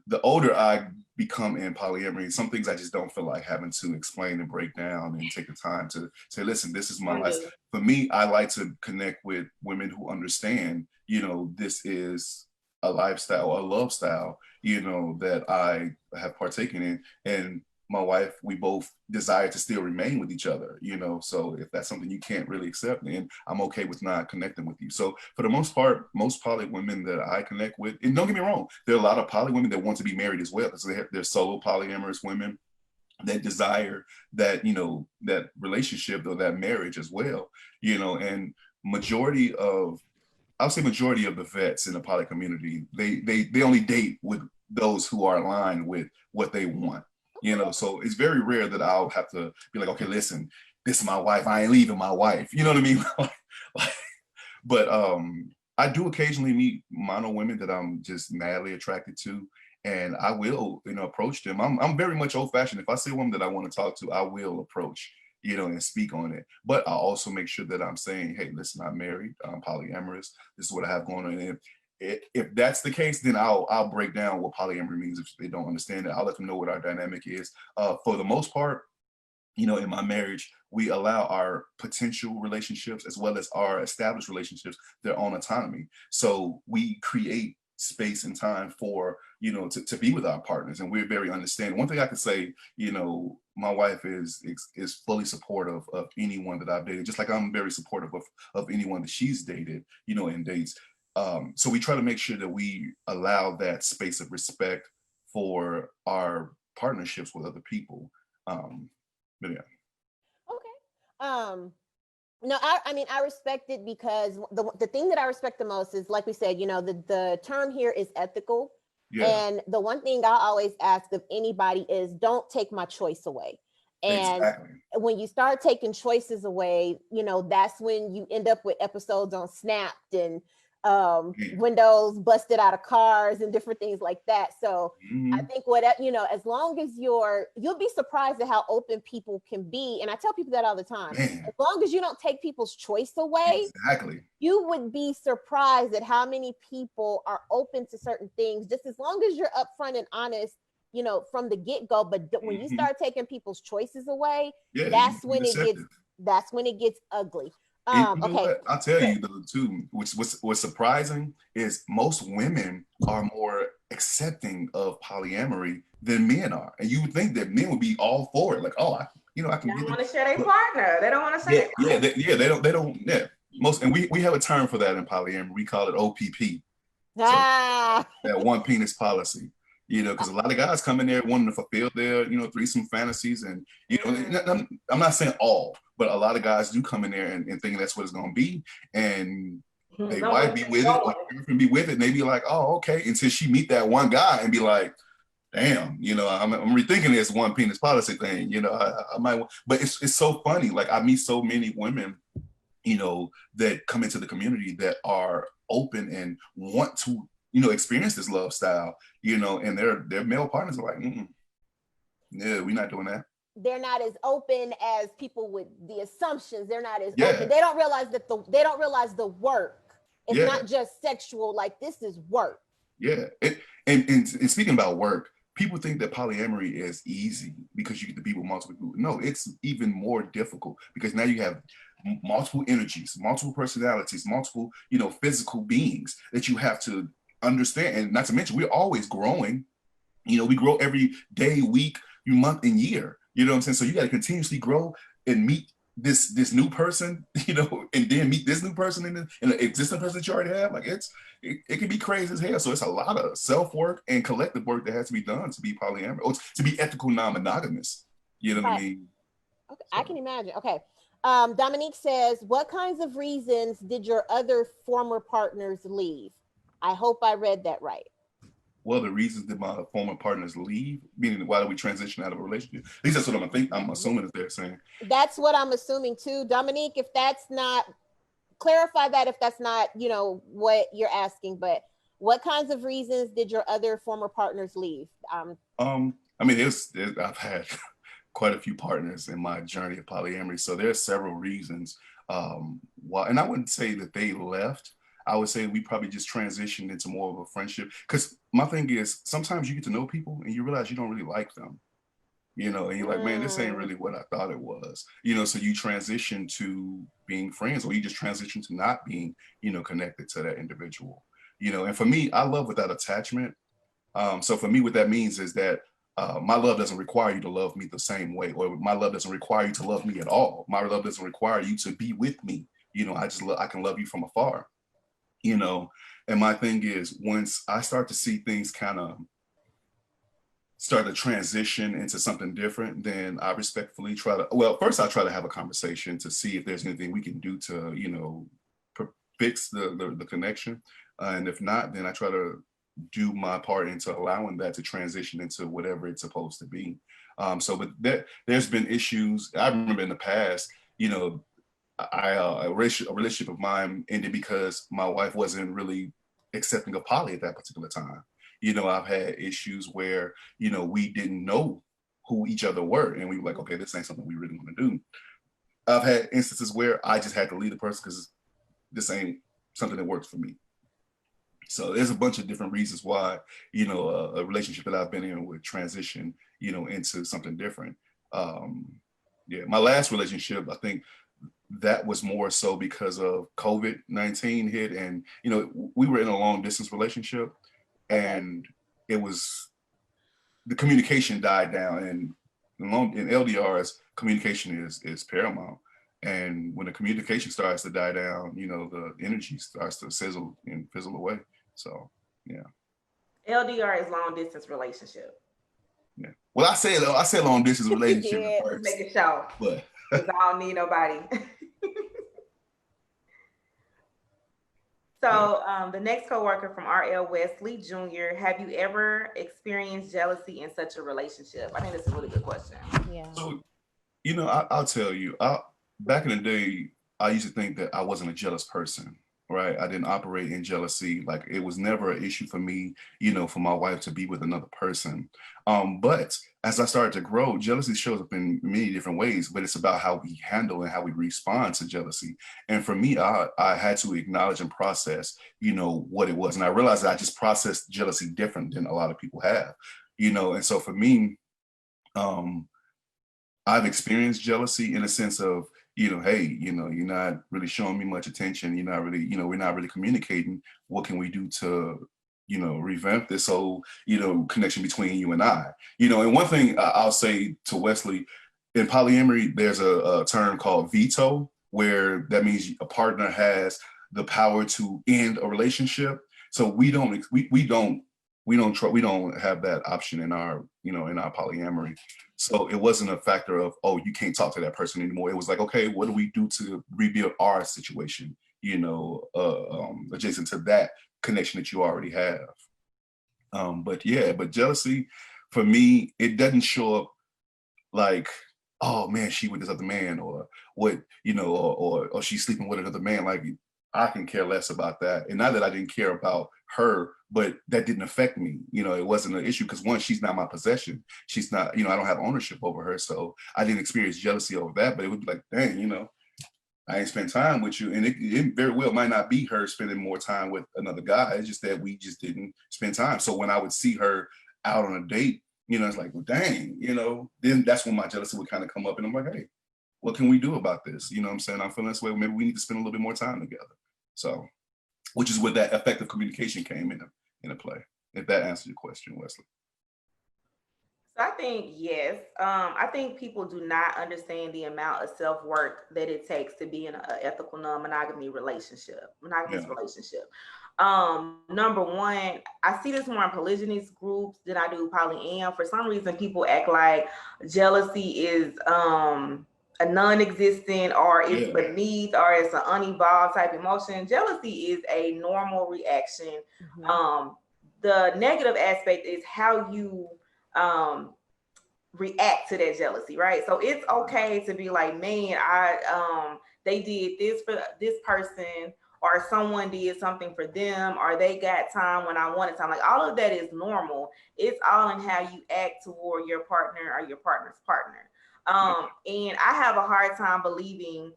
the older I become in polyamory, some things I just don't feel like having to explain and break down and take the time to say, listen, this is my life. For me, I like to connect with women who understand, you know, this is a lifestyle, a love style, you know, that I have partaken in. And my wife, we both desire to still remain with each other, you know. So if that's something you can't really accept, then I'm okay with not connecting with you. So for the most part, most poly women that I connect with, and don't get me wrong, there are a lot of poly women that want to be married as well. So there's solo polyamorous women that desire that, you know, that relationship or that marriage as well, you know. And majority of, I'll say majority of the vets in the poly community, they only date with those who are aligned with what they want, you know. So it's very rare that I'll have to be like, okay, listen, this is my wife, I ain't leaving my wife, you know what I mean? Like, but I do occasionally meet mono women that I'm just madly attracted to, and I will, you know, approach them. I'm very much old fashioned. If I see a woman that I want to talk to, I will approach, you know, and speak on it. But I also make sure that I'm saying, hey, listen, I'm married, I'm polyamorous. This is what I have going on. And if that's the case, then I'll break down what polyamory means. If they don't understand it, I'll let them know what our dynamic is. For the most part, you know, in my marriage, we allow our potential relationships as well as our established relationships their own autonomy. So we create space and time for, you know, to be with our partners, and we're very understanding. One thing I could say, you know, my wife is fully supportive of anyone that I've dated, just like I'm very supportive of anyone that she's dated, you know, and dates. So we try to make sure that we allow that space of respect for our partnerships with other people. But yeah. Okay. No, I mean, I respect it because the thing that I respect the most is, like we said, you know, the term here is ethical. Yeah. And the one thing I always ask of anybody is, don't take my choice away. And Exactly. when you start taking choices away, you know, that's when you end up with episodes on Snapped and windows busted out of cars and different things like that. So I think you know, as long as you'll be surprised at how open people can be. And I tell people that all the time. Man. As long as you don't take people's choice away, exactly, you would be surprised at how many people are open to certain things, just as long as you're upfront and honest, you know, from the get-go. But when you start taking people's choices away, that's when it gets ugly. You know Okay. what? I'll tell you though too, what's surprising is most women are more accepting of polyamory than men are. And you would think that men would be all for it. Like, oh, I can They don't want to share their partner. They don't want to share. They don't. Yeah. Most, and we have a term for that in polyamory. We call it OPP. Ah. So, that one penis policy. You know, because a lot of guys come in there wanting to fulfill their, you know, threesome fantasies. And, you know, I'm not saying all, but a lot of guys do come in there and thinking that's what it's going to be. And they might be with it, or girlfriend be with it. And they be like, oh, okay. Until she meet that one guy and be like, damn, you know, I'm rethinking this one penis policy thing. You know, I might, but it's so funny. Like, I meet so many women, you know, that come into the community that are open and want to, you know, experience this love style, you know, and their male partners are like, yeah, we're not doing that. They're not as open as people with the assumptions. They're not as open. They don't realize the work. It's not just sexual. Like, this is work. Yeah, and speaking about work, people think that polyamory is easy because you get to be with multiple people. No, it's even more difficult because now you have multiple energies, multiple personalities, multiple, you know, physical beings that you have to understand. And not to mention, we're always growing. You know, we grow every day, week, month, and year. You know what I'm saying? So you got to continuously grow and meet this new person, you know, and then meet this new person in the existing person that you already have. Like, it can be crazy as hell. So it's a lot of self-work and collective work that has to be done to be polyamorous, or to be ethical non-monogamous. You know what I mean? Okay, so I can imagine. Okay. Dominique says, what kinds of reasons did your other former partners leave? I hope I read that right. Well, the reasons that my former partners leave, meaning why do we transition out of a relationship? At least that's what I'm assuming that they're saying. That's what I'm assuming too. Dominique, if that's not, clarify that if that's not, you know, what you're asking, but what kinds of reasons did your other former partners leave? I mean, I've had quite a few partners in my journey of polyamory. So there are several reasons why, and I wouldn't say that they left. I would say we probably just transitioned into more of a friendship. Because my thing is, sometimes you get to know people and you realize you don't really like them, you know, and you're like, man, this ain't really what I thought it was, you know, so you transition to being friends, or you just transition to not being, you know, connected to that individual. you know. And for me, I love without attachment. So for me, what that means is that my love doesn't require you to love me the same way, or my love doesn't require you to love me at all. My love doesn't require you to be with me. You know, I can love you from afar, you know. And my thing is, once I start to see things kind of start to transition into something different, then I respectfully try to, well, first I try to have a conversation to see if there's anything we can do to, you know, fix the connection. And if not, then I try to do my part into allowing that to transition into whatever it's supposed to be. But there's been issues. I remember in the past, you know, a relationship of mine ended because my wife wasn't really accepting of poly at that particular time. You know, I've had issues where, you know, we didn't know who each other were, and we were like, okay, this ain't something we really want to do. I've had instances where I just had to leave the person because this ain't something that works for me. So there's a bunch of different reasons why, you know, a relationship that I've been in would transition, you know, into something different. Yeah, my last relationship, I think that was more so because of COVID-19 hit, and you know, we were in a long distance relationship, and it was, the communication died down, and in LDRs, communication is paramount. And when the communication starts to die down, you know, the energy starts to sizzle and fizzle away. So, yeah. LDR is long distance relationship. Yeah. Well, I say long distance relationship Yeah. at first, Make it show. but Because I don't need nobody. So the next coworker from RL Wesley Jr., have you ever experienced jealousy in such a relationship? I think that's a really good question. Yeah. so, you know, I'll tell you, back in the day, I used to think that I wasn't a jealous person, right? I didn't operate in jealousy. Like, it was never an issue for me, you know, for my wife to be with another person. But as I started to grow, jealousy shows up in many different ways, but it's about how we handle and how we respond to jealousy. And for me, I had to acknowledge and process, you know, what it was. And I realized that I just processed jealousy different than a lot of people have, you know. And so for me, um, I've experienced jealousy in a sense of, you know, hey, you know, you're not really showing me much attention. You're not really, you know, we're not really communicating. What can we do to, you know, revamp this whole, you know, connection between you and I? You know, and one thing I'll say to Wesley, in polyamory, there's a term called veto, where that means a partner has the power to end a relationship. So we don't have that option in our, you know, in our polyamory. So it wasn't a factor of, oh, you can't talk to that person anymore. It was like, okay, what do we do to rebuild our situation, you know, adjacent to that connection that you already have. But yeah, but jealousy for me, it doesn't show up like, oh man, she with this other man, or what, you know, or she's sleeping with another man. Like, I can care less about that. And not that I didn't care about her, but that didn't affect me. You know, it wasn't an issue because, one, she's not my possession. She's not, you know, I don't have ownership over her. So I didn't experience jealousy over that, but it would be like, dang, you know, I ain't spent time with you. And it very well might not be her spending more time with another guy. It's just that we just didn't spend time. So when I would see her out on a date, you know, it's like, well, dang, you know, then that's when my jealousy would kind of come up. And I'm like, hey, what can we do about this? You know what I'm saying? I'm feeling this way. Maybe we need to spend a little bit more time together. So, which is where that effective communication came into play. If that answers your question, Wesley. So I think yes. I think people do not understand the amount of self work that it takes to be in an ethical non-monogamy monogamous Yeah. relationship. Number one, I see this more in polygynous groups than I do polyam. For some reason, people act like jealousy is a non-existent, or it's Yeah. beneath, or it's an unevolved type emotion. Jealousy is a normal reaction. The negative aspect is how you react to that jealousy, right? So it's okay to be like, man, they did this for this person, or someone did something for them, or they got time when I wanted time. Like, all of that is normal. It's all in how you act toward your partner or your partner's partner. And I have a hard time believing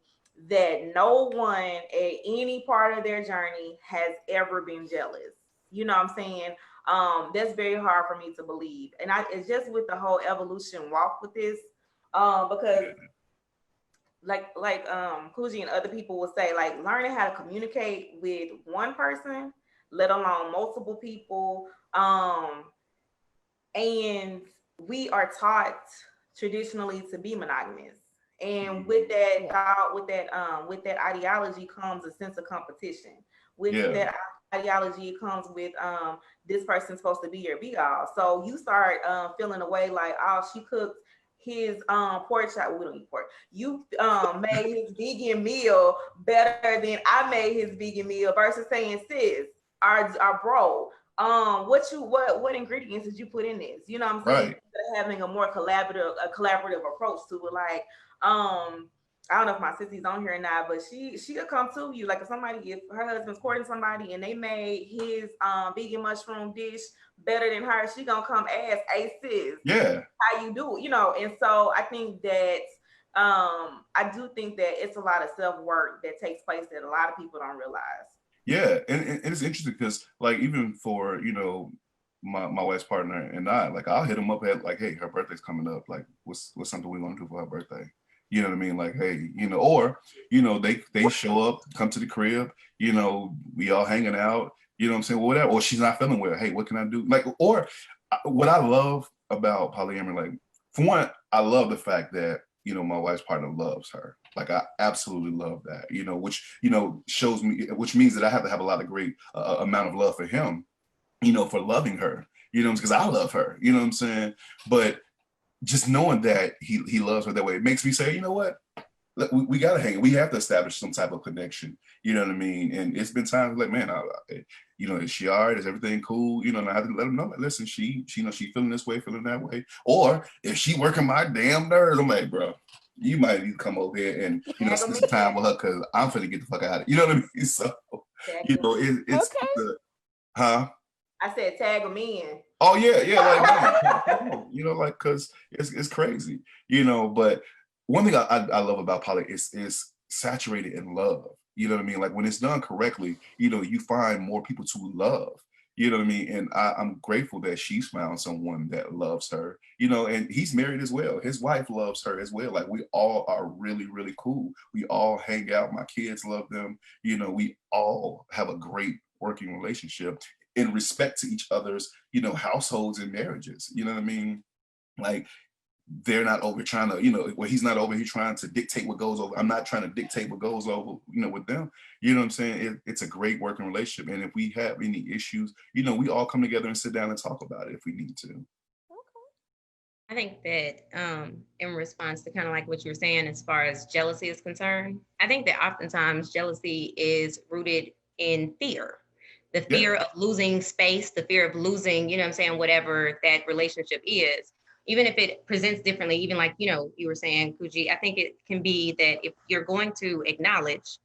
that no one at any part of their journey has ever been jealous. You know what I'm saying? That's very hard for me to believe. And it's just with the whole evolution walk with this, because like Kuji and other people will say, like, learning how to communicate with one person, let alone multiple people. And we are taught traditionally to be monogamous. And with that thought, with that ideology comes a sense of competition. With that ideology comes with this person's supposed to be your be all. So you start feeling a way like, oh, she cooked his pork chop. We don't eat pork. You made his vegan meal better than I made his vegan meal versus saying, sis, our bro, what ingredients did you put in this? You know what I'm saying? Right. Having a more collaborative approach to it. Like, I don't know if my sissy's on here or not, but she'll come to you. Like if her husband's courting somebody and they made his vegan mushroom dish better than her, she gonna come ask, hey sis, how you do it? You know, and so I think that I do think that it's a lot of self-work that takes place that a lot of people don't realize. Yeah, and it's interesting because like even for, you know, my wife's partner and I, like I'll hit them up at like, hey, her birthday's coming up. Like what's something we want to do for her birthday? You know what I mean? Like, hey, you know, or, you know, they show up, come to the crib, you know, we all hanging out, you know what I'm saying? Whatever. Or she's not feeling well. Hey, what can I do? Like, or what I love about polyamory, like for one, I love the fact that, you know, my wife's partner loves her. Like I absolutely love that, you know, which, you know, shows me, which means that I have to have a lot of great amount of love for him, you know, for loving her, you know, because I love her, you know what I'm saying? But just knowing that he loves her that way, it makes me say, you know what, we got to hang. We have to establish some type of connection. You know what I mean? And it's been times like, man, you know, is she all right? Is everything cool? You know, and I have to let him know, like, listen, she you know, she feeling this way, feeling that way. Or if she working my damn nerves, I'm like, bro, you might need to come over here and, you know, spend some time with her because I'm finna get the fuck out of it. You know what I mean? So, you know, it's huh? I said tag them in. Oh yeah, like man, you know, like because it's crazy, you know. But one thing I love about poly is saturated in love. You know what I mean? Like when it's done correctly, you know, you find more people to love. You know what I mean? And I'm grateful that she's found someone that loves her. You know, and he's married as well. His wife loves her as well. Like we all are really, really cool. We all hang out. My kids love them. You know, we all have a great working relationship in respect to each other's, you know, households and marriages. You know what I mean? Like they're not over trying to, you know, well, he's not over here trying to dictate what goes over. I'm not trying to dictate what goes over, you know, with them. You know what I'm saying? It's a great working relationship. And if we have any issues, you know, we all come together and sit down and talk about it if we need to. I think that in response to kind of like what you were saying, as far as jealousy is concerned, I think that oftentimes jealousy is rooted in fear. The fear of losing space, the fear of losing, you know what I'm saying, whatever that relationship is, even if it presents differently, even like, you know, you were saying, Kuji, I think it can be that if you're going to acknowledge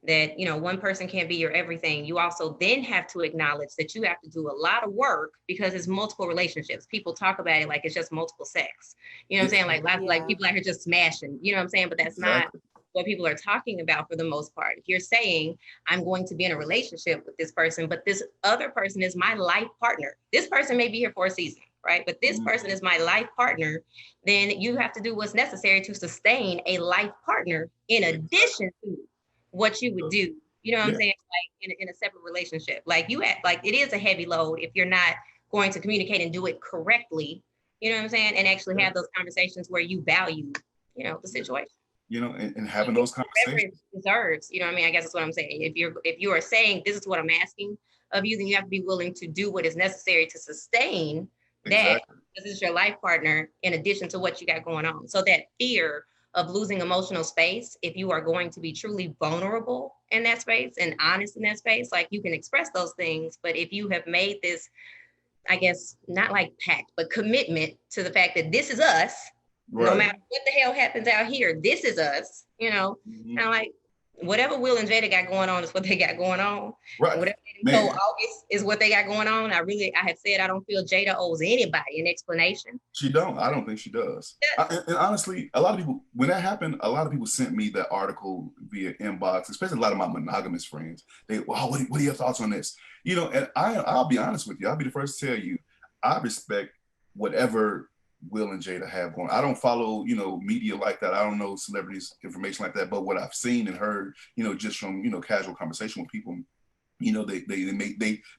that, you know, one person can't be your everything, you also then have to acknowledge that you have to do a lot of work because it's multiple relationships. People talk about it like it's just multiple sex. You know what I'm saying? Like lots like people out here just smashing, you know what I'm saying? But that's not what people are talking about for the most part. If you're saying, I'm going to be in a relationship with this person, but this other person is my life partner. This person may be here for a season, right? But this person is my life partner. Then you have to do what's necessary to sustain a life partner in addition to what you would do. You know what I'm saying? Like in a separate relationship. Like you act like it is a heavy load if you're not going to communicate and do it correctly. You know what I'm saying? And actually have those conversations where you value, you know, the situation. You know, and having those conversations deserves, you know what I mean? I guess that's what I'm saying. If you are saying this is what I'm asking of you, then you have to be willing to do what is necessary to sustain that. This is your life partner in addition to what you got going on. So that fear of losing emotional space, if you are going to be truly vulnerable in that space and honest in that space, like you can express those things. But if you have made this, I guess, not like pact, but commitment to the fact that this is us, no matter what the hell happens out here, this is us, you know, kind of like whatever Will and Jada got going on is what they got going on. Right. Whatever they told August is what they got going on. I had said, I don't feel Jada owes anybody an explanation. She don't. I don't think she does. And honestly, a lot of people, when that happened, a lot of people sent me that article via inbox, especially a lot of my monogamous friends. They, wow, what are your thoughts on this? You know, and I'll be honest with you. I'll be the first to tell you, I respect whatever Will and Jada have going. I don't follow, you know, media like that. I don't know celebrities information like that. But what I've seen and heard, you know, just from, you know, casual conversation with people, You know, they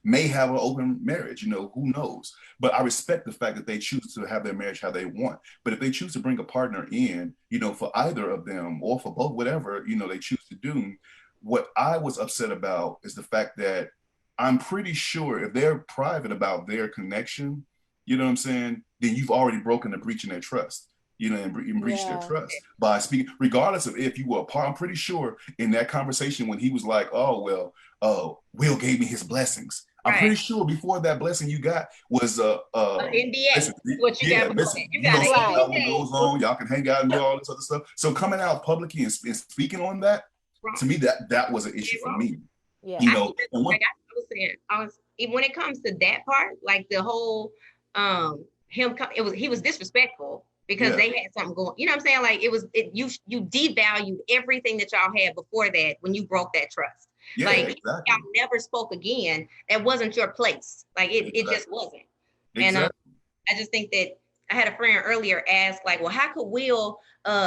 may have an open marriage, you know, who knows? But I respect the fact that they choose to have their marriage how they want. But if they choose to bring a partner in, you know, for either of them or for both, whatever, you know, they choose to do, what I was upset about is the fact that I'm pretty sure if they're private about their connection, you know what I'm saying, then you've already broken the breach in their trust. You know, and breached their trust by speaking, regardless of if you were a part. I'm pretty sure in that conversation when he was like, "Oh well, Will gave me his blessings." I'm pretty sure before that blessing you got was NDA. listen, What you got? listen, You got see an how it NDA. goes on. Y'all can hang out and do all this other stuff. So coming out publicly and speaking on that, to me, that was an issue for me. Yeah. You know, and like I was saying, even when it comes to that part, like the whole he was disrespectful because they had something going. You know what I'm saying? Like you devalued everything that y'all had before that when you broke that trust. Yeah, like exactly. Y'all never spoke again. That wasn't your place. Like it just wasn't. Exactly. And I just think that I had a friend earlier ask, like, well, how could Will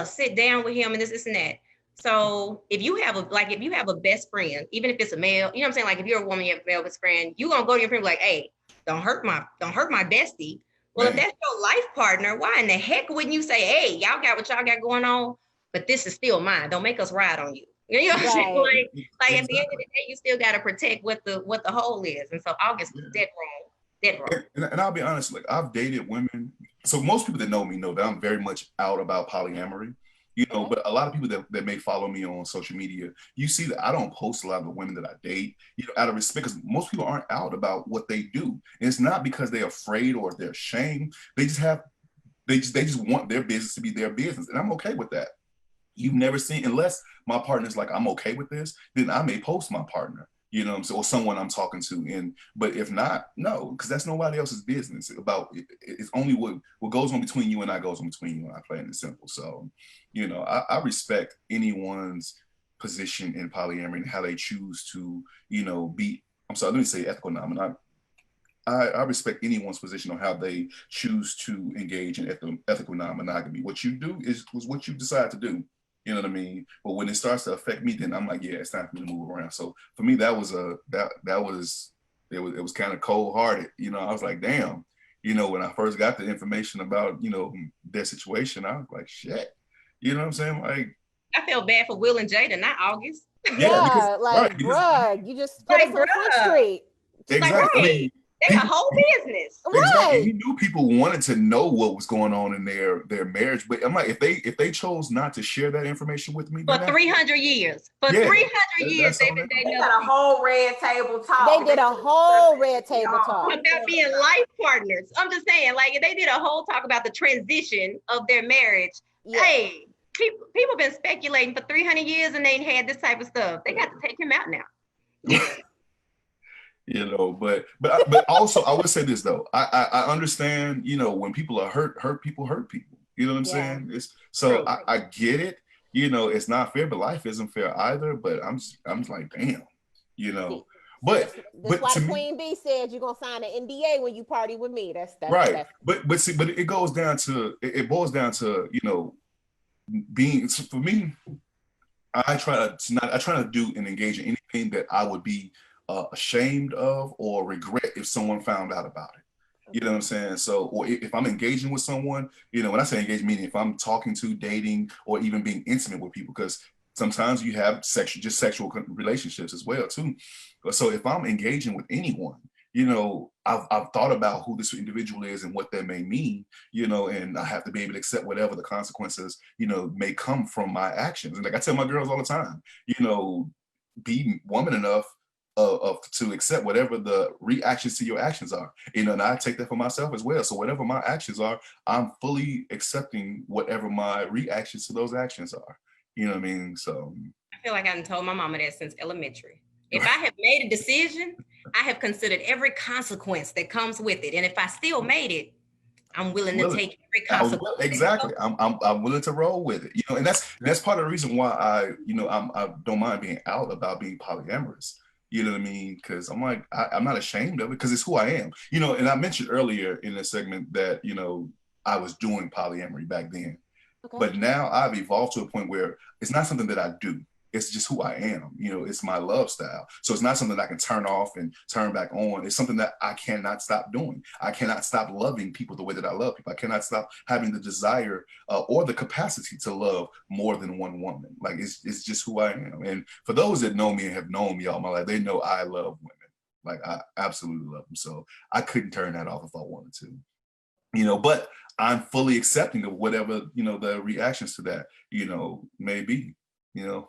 sit down with him and this and that? So if you have a best friend, even if it's a male, you know what I'm saying? Like if you're a woman, you have a male best friend, you're gonna go to your friend like, hey, don't hurt my bestie. Well, if that's your life partner, why in the heck wouldn't you say, hey, y'all got what y'all got going on, but this is still mine. Don't make us ride on you. You know what I'm saying? Like at the end of the day, you still got to protect what the whole is. And so August was dead wrong. And I'll be honest, like I've dated women. So most people that know me know that I'm very much out about polyamory. You know, but a lot of people that may follow me on social media, you see that I don't post a lot of the women that I date, you know, out of respect, because most people aren't out about what they do. And it's not because they're afraid or they're ashamed. They just want their business to be their business. And I'm okay with that. You've never seen, unless my partner's like, I'm okay with this, then I may post my partner, you know, or someone I'm talking to. But if not, no, because that's nobody else's business. It's only what goes on between you and I goes on between you and I, plain and simple. So, you know, I respect anyone's position in polyamory and how they choose to, you know, be, I'm sorry, let me say ethical non-monogamous. I respect anyone's position on how they choose to engage in ethical non-monogamy. What you do was what you decide to do. You know what I mean? But when it starts to affect me, then I'm like, yeah, it's time for me to move around. So for me, it was kind of cold-hearted. You know, I was like, damn. You know, when I first got the information about, you know, their situation, I was like, shit. You know what I'm saying? Like, I felt bad for Will and Jada, not August. Yeah, bruh, you just put us on Front Street. Exactly. Like, I mean, they a whole business. Exactly. Right. He knew people wanted to know what was going on in their marriage, but I'm like, if they chose not to share that information with me for 300 years, 300 years, they got a whole red table talk. They did a whole red table talk about being life partners. I'm just saying, like, they did a whole talk about the transition of their marriage. Yeah. Hey, people been speculating for 300 years and they ain't had this type of stuff. They got to take him out now. You know, but also I would say this though. I understand, you know, when people are hurt people hurt people. You know what I'm saying? It's so I get it. You know, it's not fair, but life isn't fair either. But I'm just like, damn, you know. But that's why Queen Bee said you're gonna sign an NDA when you party with me. That's right. But it boils down to, you know, being, for me, I try to do and engage in anything that I would be ashamed of or regret if someone found out about it. You know what I'm saying? So, or if I'm engaging with someone, you know, when I say engaging, meaning if I'm talking to, dating, or even being intimate with people, because sometimes you have sexual relationships as well too. So if I'm engaging with anyone, you know, I've thought about who this individual is and what that may mean, you know, and I have to be able to accept whatever the consequences, you know, may come from my actions. And like I tell my girls all the time, you know, be woman enough to accept whatever the reactions to your actions are, you know, and I take that for myself as well. So whatever my actions are, I'm fully accepting whatever my reactions to those actions are. You know what I mean? So I feel like I've told my mama that since elementary. If I have made a decision, I have considered every consequence that comes with it, and if I still made it, I'm willing to take every consequence. Exactly. I'm willing to roll with it. You know, and that's part of the reason why I don't mind being out about being polyamorous. You know what I mean? Because I'm like, I'm not ashamed of it because it's who I am. You know, and I mentioned earlier in the segment that, you know, I was doing polyamory back then. Okay. But now I've evolved to a point where it's not something that I do. it's just who I am. You know, it's my love style. So it's not something that I can turn off and turn back on. It's something that I cannot stop doing. I cannot stop loving people the way that I love people. I cannot stop having the desire or the capacity to love more than one woman. Like it's just who I am. And for those that know me and have known me all my life, they know I love women. Like I absolutely love them. So I couldn't turn that off if I wanted to. You know, but I'm fully accepting of whatever, you know, the reactions to that, you know, may be, you know.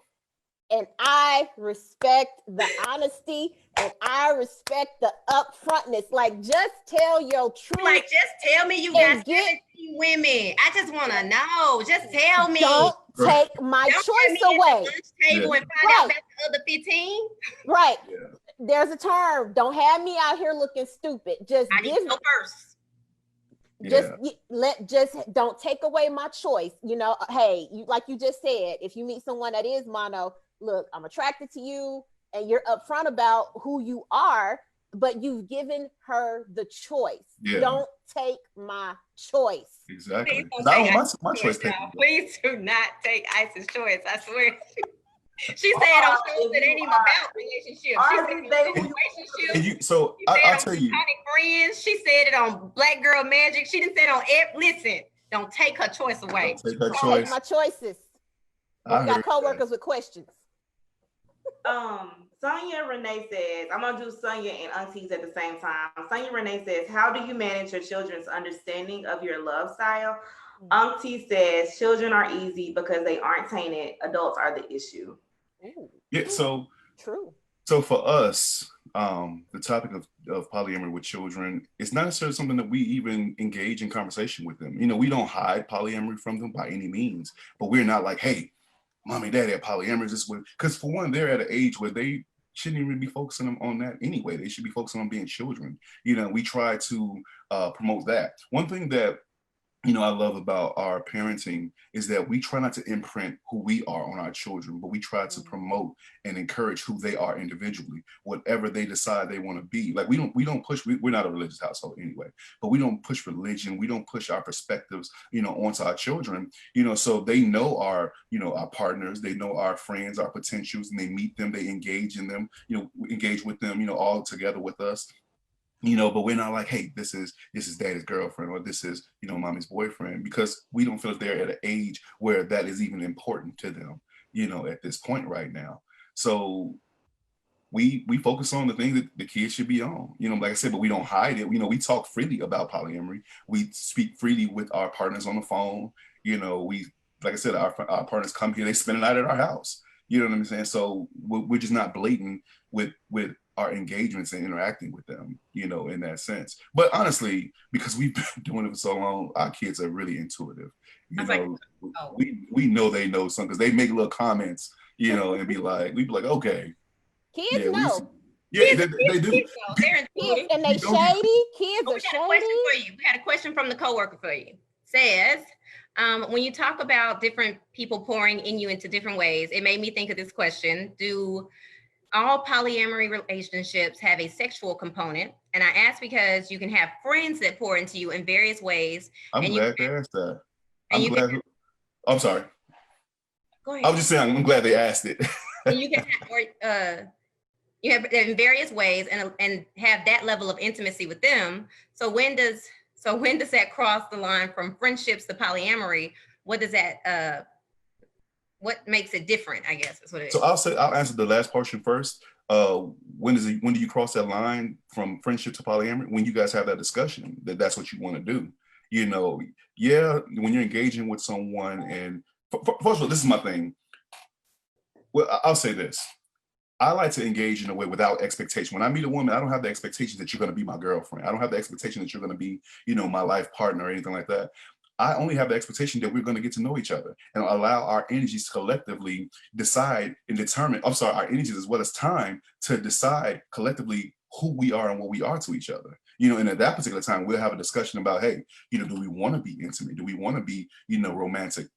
And I respect the honesty and I respect the upfrontness. Like, just tell your truth. Like, just tell me you got 17 women. I just want to know. Just tell me. Don't take my choice away. Table and find out about the other 15. Right. Yeah. There's a term. Don't have me out here looking stupid. Just I need to go first. Just don't take away my choice. You know, hey, like you just said, if you meet someone that is mono, look, I'm attracted to you and you're upfront about who you are, but you've given her the choice. Yeah. Don't take my choice. Exactly. My choice. Please do not take Ice's choice. I swear. She said on shows that ain't even about relationships. I'll tell you. Friends. She said it on Black Girl Magic. She didn't say it on listen, don't take her choice away. Don't take her choice. My choices. We got coworkers with questions. Sonia Renee says, I'm gonna do Sonia and aunties at the same time. Sonia Renee says, how do you manage your children's understanding of your love style? Auntie says, children are easy because they aren't tainted. Adults are the issue. Ooh. Yeah, so true. So for us, the topic of polyamory with children, it's not necessarily something that we even engage in conversation with them. You know, we don't hide polyamory from them by any means, but we're not like, hey, mommy, daddy, polyamory is this way. Because for one, they're at an age where they shouldn't even be focusing on that anyway. They should be focusing on being children. You know, we try to promote that. One thing that, you know, I love about our parenting is that we try not to imprint who we are on our children, but we try to promote and encourage who they are individually, whatever they decide they want to be. Like we don't push, we're not a religious household anyway, but we don't push religion. We don't push our perspectives, you know, onto our children, you know, so they know our, you know, our partners, they know our friends, our potentials, and they meet them, they engage in them, you know, engage with them, you know, all together with us. You know, but we're not like, hey, this is daddy's girlfriend or this is, you know, mommy's boyfriend, because we don't feel that they're at an age where that is even important to them, you know, at this point right now. So we focus on the things that the kids should be on, you know, like I said, but we don't hide it. You know, we talk freely about polyamory. We speak freely with our partners on the phone. You know, like I said, our partners come here, they spend the night at our house. You know what I'm saying? So we're just not blatant with our engagements and interacting with them, you know, in that sense. But honestly, because we've been doing it for so long, our kids are really intuitive. You know, we know they know something because they make little comments, you know, and we'd be like, okay. Kids know. Yeah, they do. They're kids, and they shady. Kids are shady. We had a question from the coworker for you. Says, when you talk about different people pouring in you into different ways, it made me think of this question. Do all polyamory relationships have a sexual component? And I ask because you can have friends that pour into you in various ways. I'm glad they asked that. I'm sorry. Go ahead. I was just saying, I'm glad they asked it. And you can have, you have in various ways and have that level of intimacy with them. So when does that cross the line from friendships to polyamory? What does that what makes it different, I guess is what it is. So I'll answer the last portion first. When do you cross that line from friendship to polyamory? When you guys have that discussion, that's what you want to do. You know, yeah, when you're engaging with someone, and first of all, this is my thing. Well, I'll say this. I like to engage in a way without expectation. When I meet a woman, I don't have the expectation that you're going to be my girlfriend. I don't have the expectation that you're going to be, you know, my life partner or anything like that. I only have the expectation that we're going to get to know each other and allow our energies to collectively decide and determine, our energies as well as time to decide collectively who we are and what we are to each other. You know, and at that particular time, we'll have a discussion about, hey, you know, do we want to be intimate? Do we want to be, you know, romantic?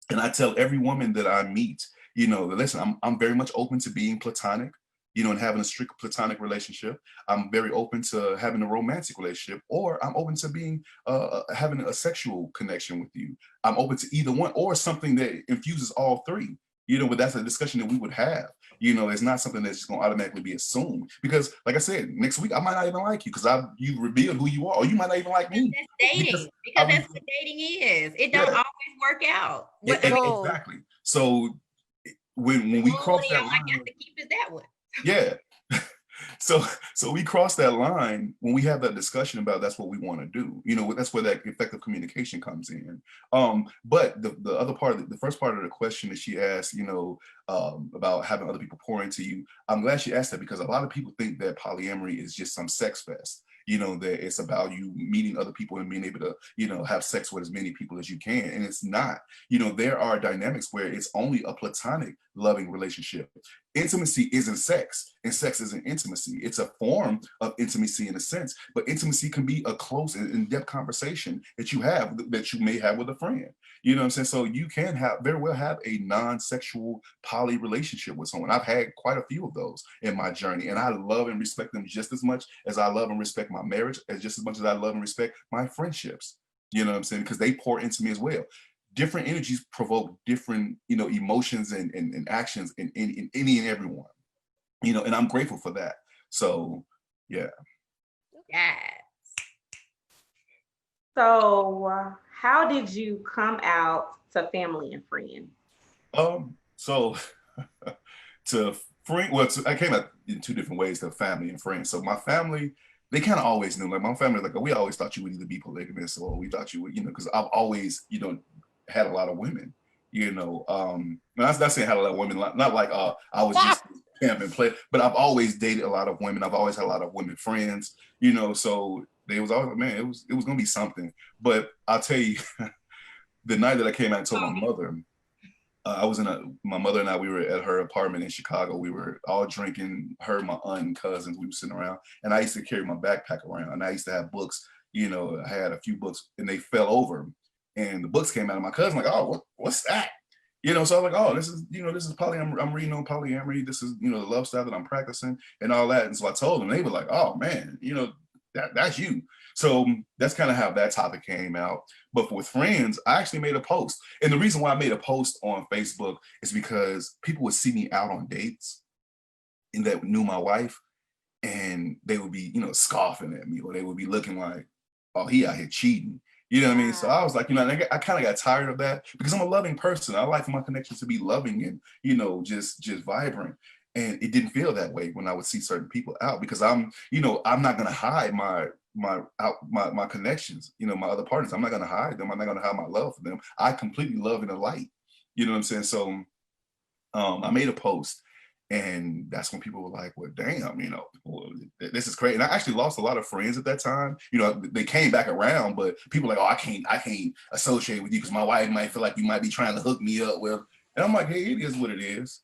And I tell every woman that I meet, you know, listen, I'm very much open to being platonic, you know, and having a strict platonic relationship. I'm very open to having a romantic relationship, or I'm open to being having a sexual connection with you. I'm open to either one or something that infuses all three. But that's a discussion that we would have. It's not something that's just going to automatically be assumed, because like I said, next week I might not even like you because you revealed who you are, or you might not even like me. That's dating, because that's what dating is. It don't always work out. Exactly. So when we cross that line, I got to keep it that way. Yeah. So we cross that line when we have that discussion about that's what we want to do. That's where that effective communication comes in. But the other part, the first part of the question that she asked, about having other people pour into you, I'm glad she asked that, because a lot of people think that polyamory is just some sex fest. That it's about you meeting other people and being able to, have sex with as many people as you can. And it's not. There are dynamics where it's only a platonic loving relationship. Intimacy isn't sex, and sex isn't intimacy. It's a form of intimacy in a sense, but intimacy can be a close and in-depth conversation that you may have with a friend. You know what I'm saying? So you can very well have a non-sexual poly relationship with someone. I've had quite a few of those in my journey, and I love and respect them just as much as I love and respect my marriage, just as much as I love and respect my friendships. You know what I'm saying? Because they pour into me as well. Different energies provoke different, emotions and actions in any and everyone, and I'm grateful for that. So, yeah. Yes. So, how did you come out to family and friends? So to friend, I came out in two different ways, to family and friends. So my family, they kind of always knew. Like my family, like we always thought you would either be polygamous, or we thought you would, because I've always, had a lot of women. Not saying had a lot of women, not like I was just pimp and play, but I've always dated a lot of women. I've always had a lot of women friends. So they was always like, man, it was gonna be something. But I'll tell you, the night that I came out and told my mother, my mother and I, we were at her apartment in Chicago. We were all drinking, her, my aunt, and cousins. We were sitting around, and I used to carry my backpack around, and I used to have books. I had a few books, and they fell over, and the books came out. And my cousin like, oh, what's that? So I was like, oh, this is polyamory. I'm reading on polyamory. This is, the love style that I'm practicing and all that. And so I told them, they were like, oh man, that's you. So that's kind of how that topic came out. But with friends, I actually made a post. And the reason why I made a post on Facebook is because people would see me out on dates and that knew my wife, and they would be, scoffing at me, or they would be looking like, oh, he out here cheating. You know what I mean? So I was like, I kind of got tired of that, because I'm a loving person. I like for my connections to be loving and, just vibrant. And it didn't feel that way when I would see certain people out, because I'm not going to hide my connections, my other partners. I'm not going to hide them. I'm not going to hide my love for them. I completely love in the light. You know what I'm saying? So I made a post, and that's when people were like, well, damn, this is crazy. And I actually lost a lot of friends at that time. They came back around, but people were like, oh, I can't associate with you because my wife might feel like you might be trying to hook me up with. And I'm like, hey, it is what it is.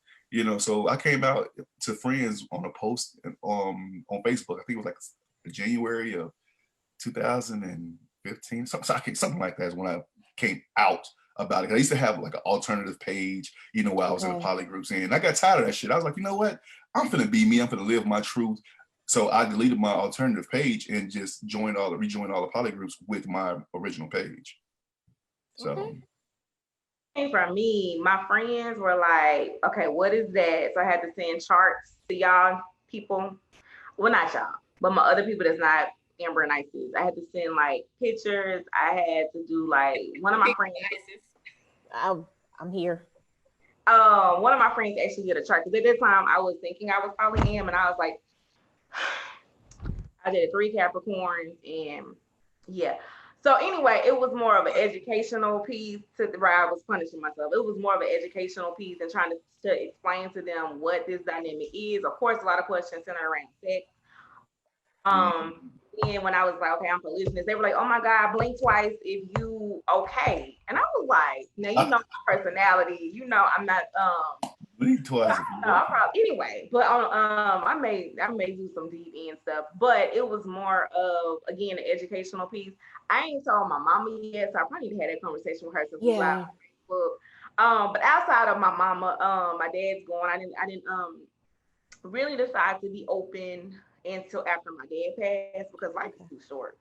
So I came out to friends on a post on Facebook. I think it was like January of 2015, something like that is when I came out about it. I used to have like an alternative page, while I was in the poly groups, and I got tired of that shit. I was like, you know what? I'm finna be me. I'm finna live my truth. So I deleted my alternative page and just rejoined all the poly groups with my original page. So. For me, my friends were like, okay, what is that? So I had to send charts to y'all people. Well, not y'all, but my other people that's not Amber and Isis. I had to send like pictures. I had to do like one of my friends. I'm here. One of my friends actually did a chart, because at that time I was thinking I was polyam, and I was like, I did 3 Capricorns, and yeah. So anyway, it was more of an educational piece where I was punishing myself. It was more of an educational piece and trying to explain to them what this dynamic is. Of course, a lot of questions centered around sex. And when I was like, okay, I'm polygamous, they were like, oh my God, blink twice if you okay. And I was like, now my personality, I'm not blink twice. Anyway, but I may do some deep end stuff, but it was more of, again, an educational piece. I ain't told my mama yet, so I probably need to have that conversation with her since we live on Facebook. But outside of my mama, my dad's gone. I didn't really decide to be open until after my dad passed, because life is too short.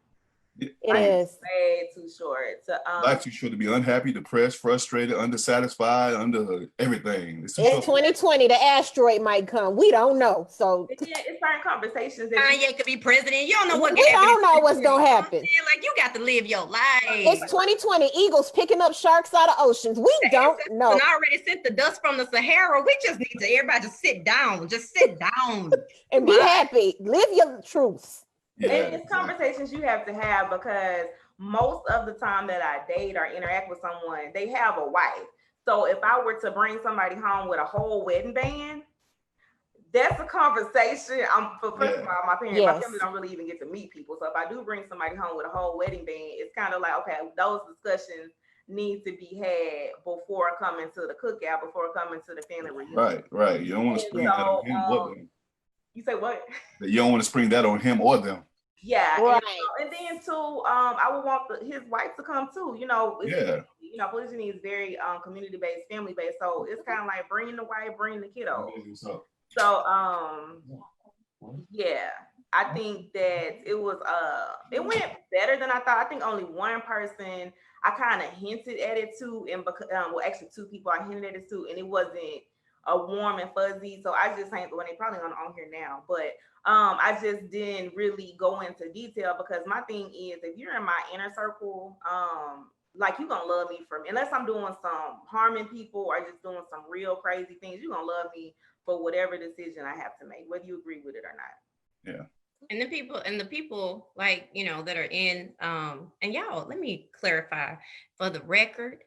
It is way too short. Life too short to be unhappy, depressed, frustrated, undersatisfied, under everything. It's too short. 2020, the asteroid might come. We don't know. So it's certain conversations that Kanye could be president. You don't know what. We don't know what's gonna happen. Like, you got to live your life. It's 2020. Eagles picking up sharks out of oceans. We don't know. And already sent the dust from the Sahara. We just need to everybody just sit down. Just sit down and be happy. Live your truths. Yeah, and it's conversations you have to have, because most of the time that I date or interact with someone, they have a wife. So if I were to bring somebody home with a whole wedding band, that's a conversation. First of all, my family don't really even get to meet people. So if I do bring somebody home with a whole wedding band, it's kind of like, okay, those discussions need to be had before coming to the cookout, before coming to the family reunion. Right. You don't want to spring that on him or them. You say what? You don't want to spring that on him or them. Yeah, right. And then too, I would want his wife to come too. Polygyny is very community based, family based. So it's kind of like bringing the wife, bringing the kiddo. So I think that it went better than I thought. I think only one person I kind of hinted at it to, and actually two people I hinted at it to, and it wasn't a warm and fuzzy. So I just ain't, when they probably on here now, but I just didn't really go into detail, because my thing is, if you're in my inner circle, like, you're gonna love me unless I'm doing some harming people or just doing some real crazy things, you're gonna love me for whatever decision I have to make, whether you agree with it or not. Yeah. And the people like, that are in, and y'all, let me clarify for the record,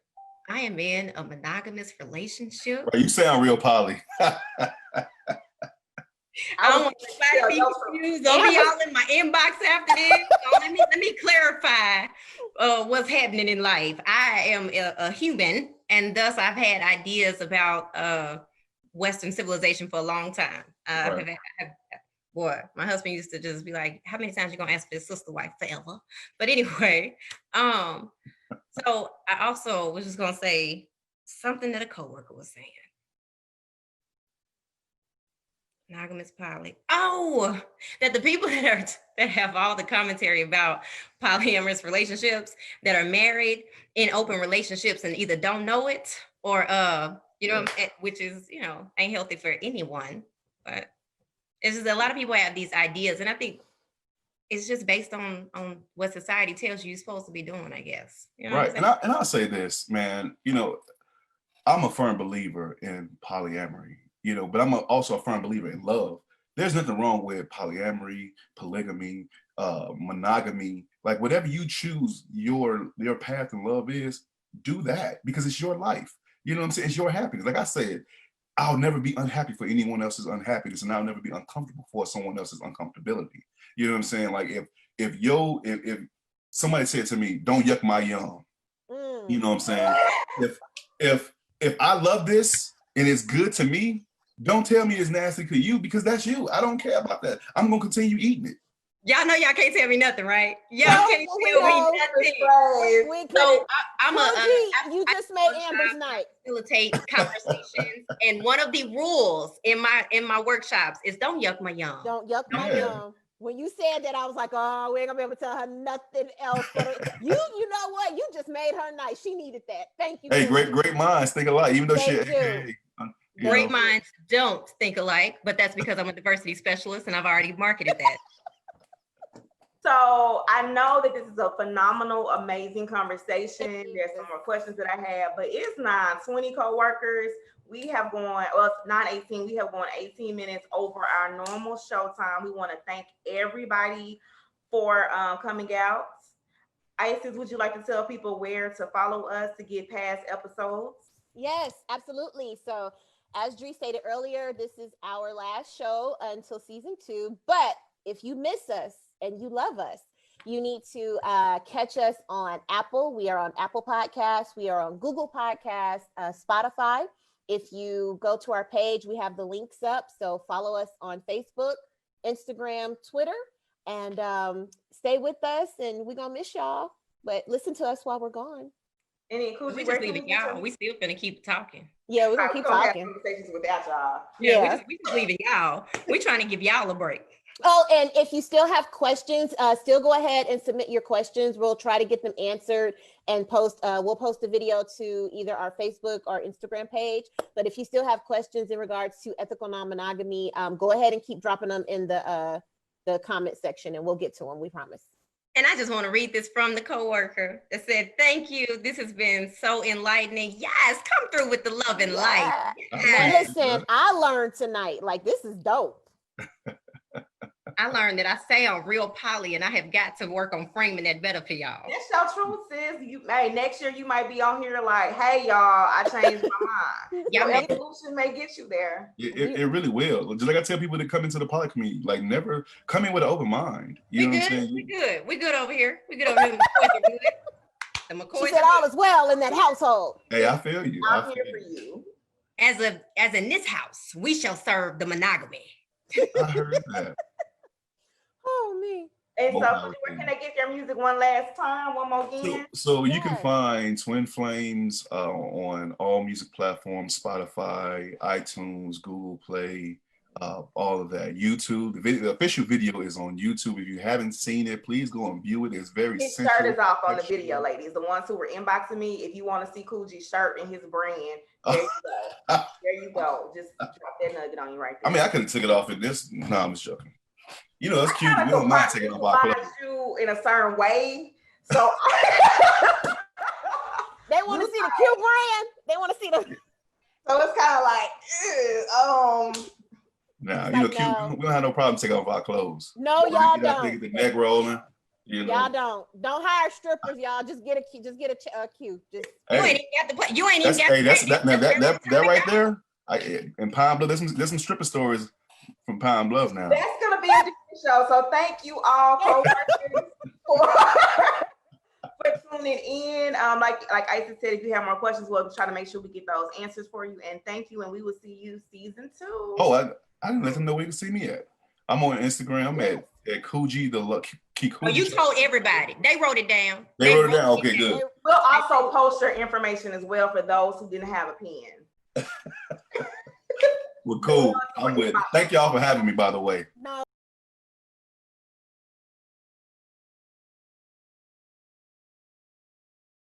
I am in a monogamous relationship. Well, you sound real poly. I don't want to be confused. Don't be all in my inbox after this. So let me clarify what's happening in life. I am a human, and thus I've had ideas about Western civilization for a long time. Boy, my husband used to just be like, "How many times you gonna ask for this sister wife forever?" But anyway, so I also was just gonna say something that a coworker was saying. Monogamous poly. Oh, that the people that have all the commentary about polyamorous relationships, that are married in open relationships and either don't know it or which is, ain't healthy for anyone. But it's just a lot of people have these ideas, and I think it's just based on what society tells you're supposed to be doing, I guess. Right. And I'll say this, man, I'm a firm believer in polyamory. But I'm also a firm believer in love. There's nothing wrong with polyamory, polygamy, monogamy. Like, whatever you choose your path in love is, do that, because it's your life. You know what I'm saying? It's your happiness. Like I said, I'll never be unhappy for anyone else's unhappiness, and I'll never be uncomfortable for someone else's uncomfortability. You know what I'm saying? Like, if somebody said to me, "Don't yuck my yum," you know what I'm saying? If I love this and it's good to me, don't tell me it's nasty to you, because that's you. I don't care about that. I'm gonna continue eating it. Y'all know y'all can't tell me nothing, right? Y'all can't tell me nothing. So you just made Amber's night. Facilitate conversations, and one of the rules in my workshops is don't yuck my yum. Don't yuck my yum. When you said that, I was like, oh, we ain't gonna be able to tell her nothing else. You know what? You just made her night. She needed that. Thank you. Hey, great minds think alike, even though great minds don't think alike, but that's because I'm a diversity specialist and I've already marketed that. So I know that this is a phenomenal, amazing conversation. There's some more questions that I have, but it's 9:20, co-workers. We have gone, it's 9:18. We have gone 18 minutes over our normal show time. We want to thank everybody for coming out. Isis, would you like to tell people where to follow us to get past episodes? Yes, absolutely. So as Dree stated earlier, this is our last show until season 2. But if you miss us and you love us, you need to catch us on Apple. We are on Apple Podcasts. We are on Google Podcasts, Spotify. If you go to our page, we have the links up. So follow us on Facebook, Instagram, Twitter, and stay with us. And we're going to miss y'all, but listen to us while we're gone. We just leaving y'all. We still finna keep talking. Yeah, we're gonna keep talking. Conversations without y'all. Yeah. We just leaving y'all. We trying to give y'all a break. Oh, and if you still have questions, still go ahead and submit your questions. We'll try to get them answered and post. We'll post a video to either our Facebook or Instagram page. But if you still have questions in regards to ethical non-monogamy, go ahead and keep dropping them in the comment section, and we'll get to them. We promise. And I just want to read this from the coworker that said, "Thank you. This has been so enlightening. Yes, come through with the love and light." Now, Yes. listen, I learned tonight. Like, this is dope. I learned that I sound real poly, and I have got to work on framing that better for y'all. That's your truth, sis. Hey, next year you might be on here like, hey, y'all, I changed my mind. Y'all Your may- evolution may get you there. It really will. Just like I tell people that come into the poly community, like never come in with an open mind. You know what I'm saying? We good. We good over here. We good over here. The McCoys She said all is well in that household. Hey, I feel you. I'm here for you. As in this house, we shall serve the monogamy. I heard that. Oh, me. And so, Wow. where can they get their music one last time? One more again? So you can Yes. find Twin Flames on all music platforms, Spotify, iTunes, Google Play, all of that. YouTube. The official video is on YouTube. If you haven't seen it, please go and view it. It's very His simple. shirt is off on the video, ladies. The ones who were inboxing me, if you want to see Coogie's shirt and his brand, there you go. There you go. Just drop that nugget on you right there. I mean, I could have took it off in this. No, I'm just joking. You know, it's cute. We don't mind taking off our clothes. You in a certain way. So They want to see the Q brand. They want to see the. So it's kind of like, Nah, It's you know, like, cute. no. We don't have no problem taking off our clothes. No, y'all Get that don't. thing, the neck rolling. You know. Y'all don't hire strippers, y'all. Just get a Q. Just get a Q. Just You ain't Hey, even got to play. You ain't even that's, got that right there. In Pine Bluff, there's some stripper stories from Pine Bluff now. that's gonna be a different show. So thank you all co-workers for tuning in. Like Isis said, if you have more questions, we'll try to make sure we get those answers for you. And thank you, and we will see you season 2. Oh, I didn't let them know where you can see me at. I'm on Instagram at Coogee the Lucky Coogee. Oh, you told everybody. They wrote it down. They wrote it down. Okay, good. We'll also post your information as well for those who didn't have a pen. Well, cool. I'm with it. Thank y'all for having me, by the way.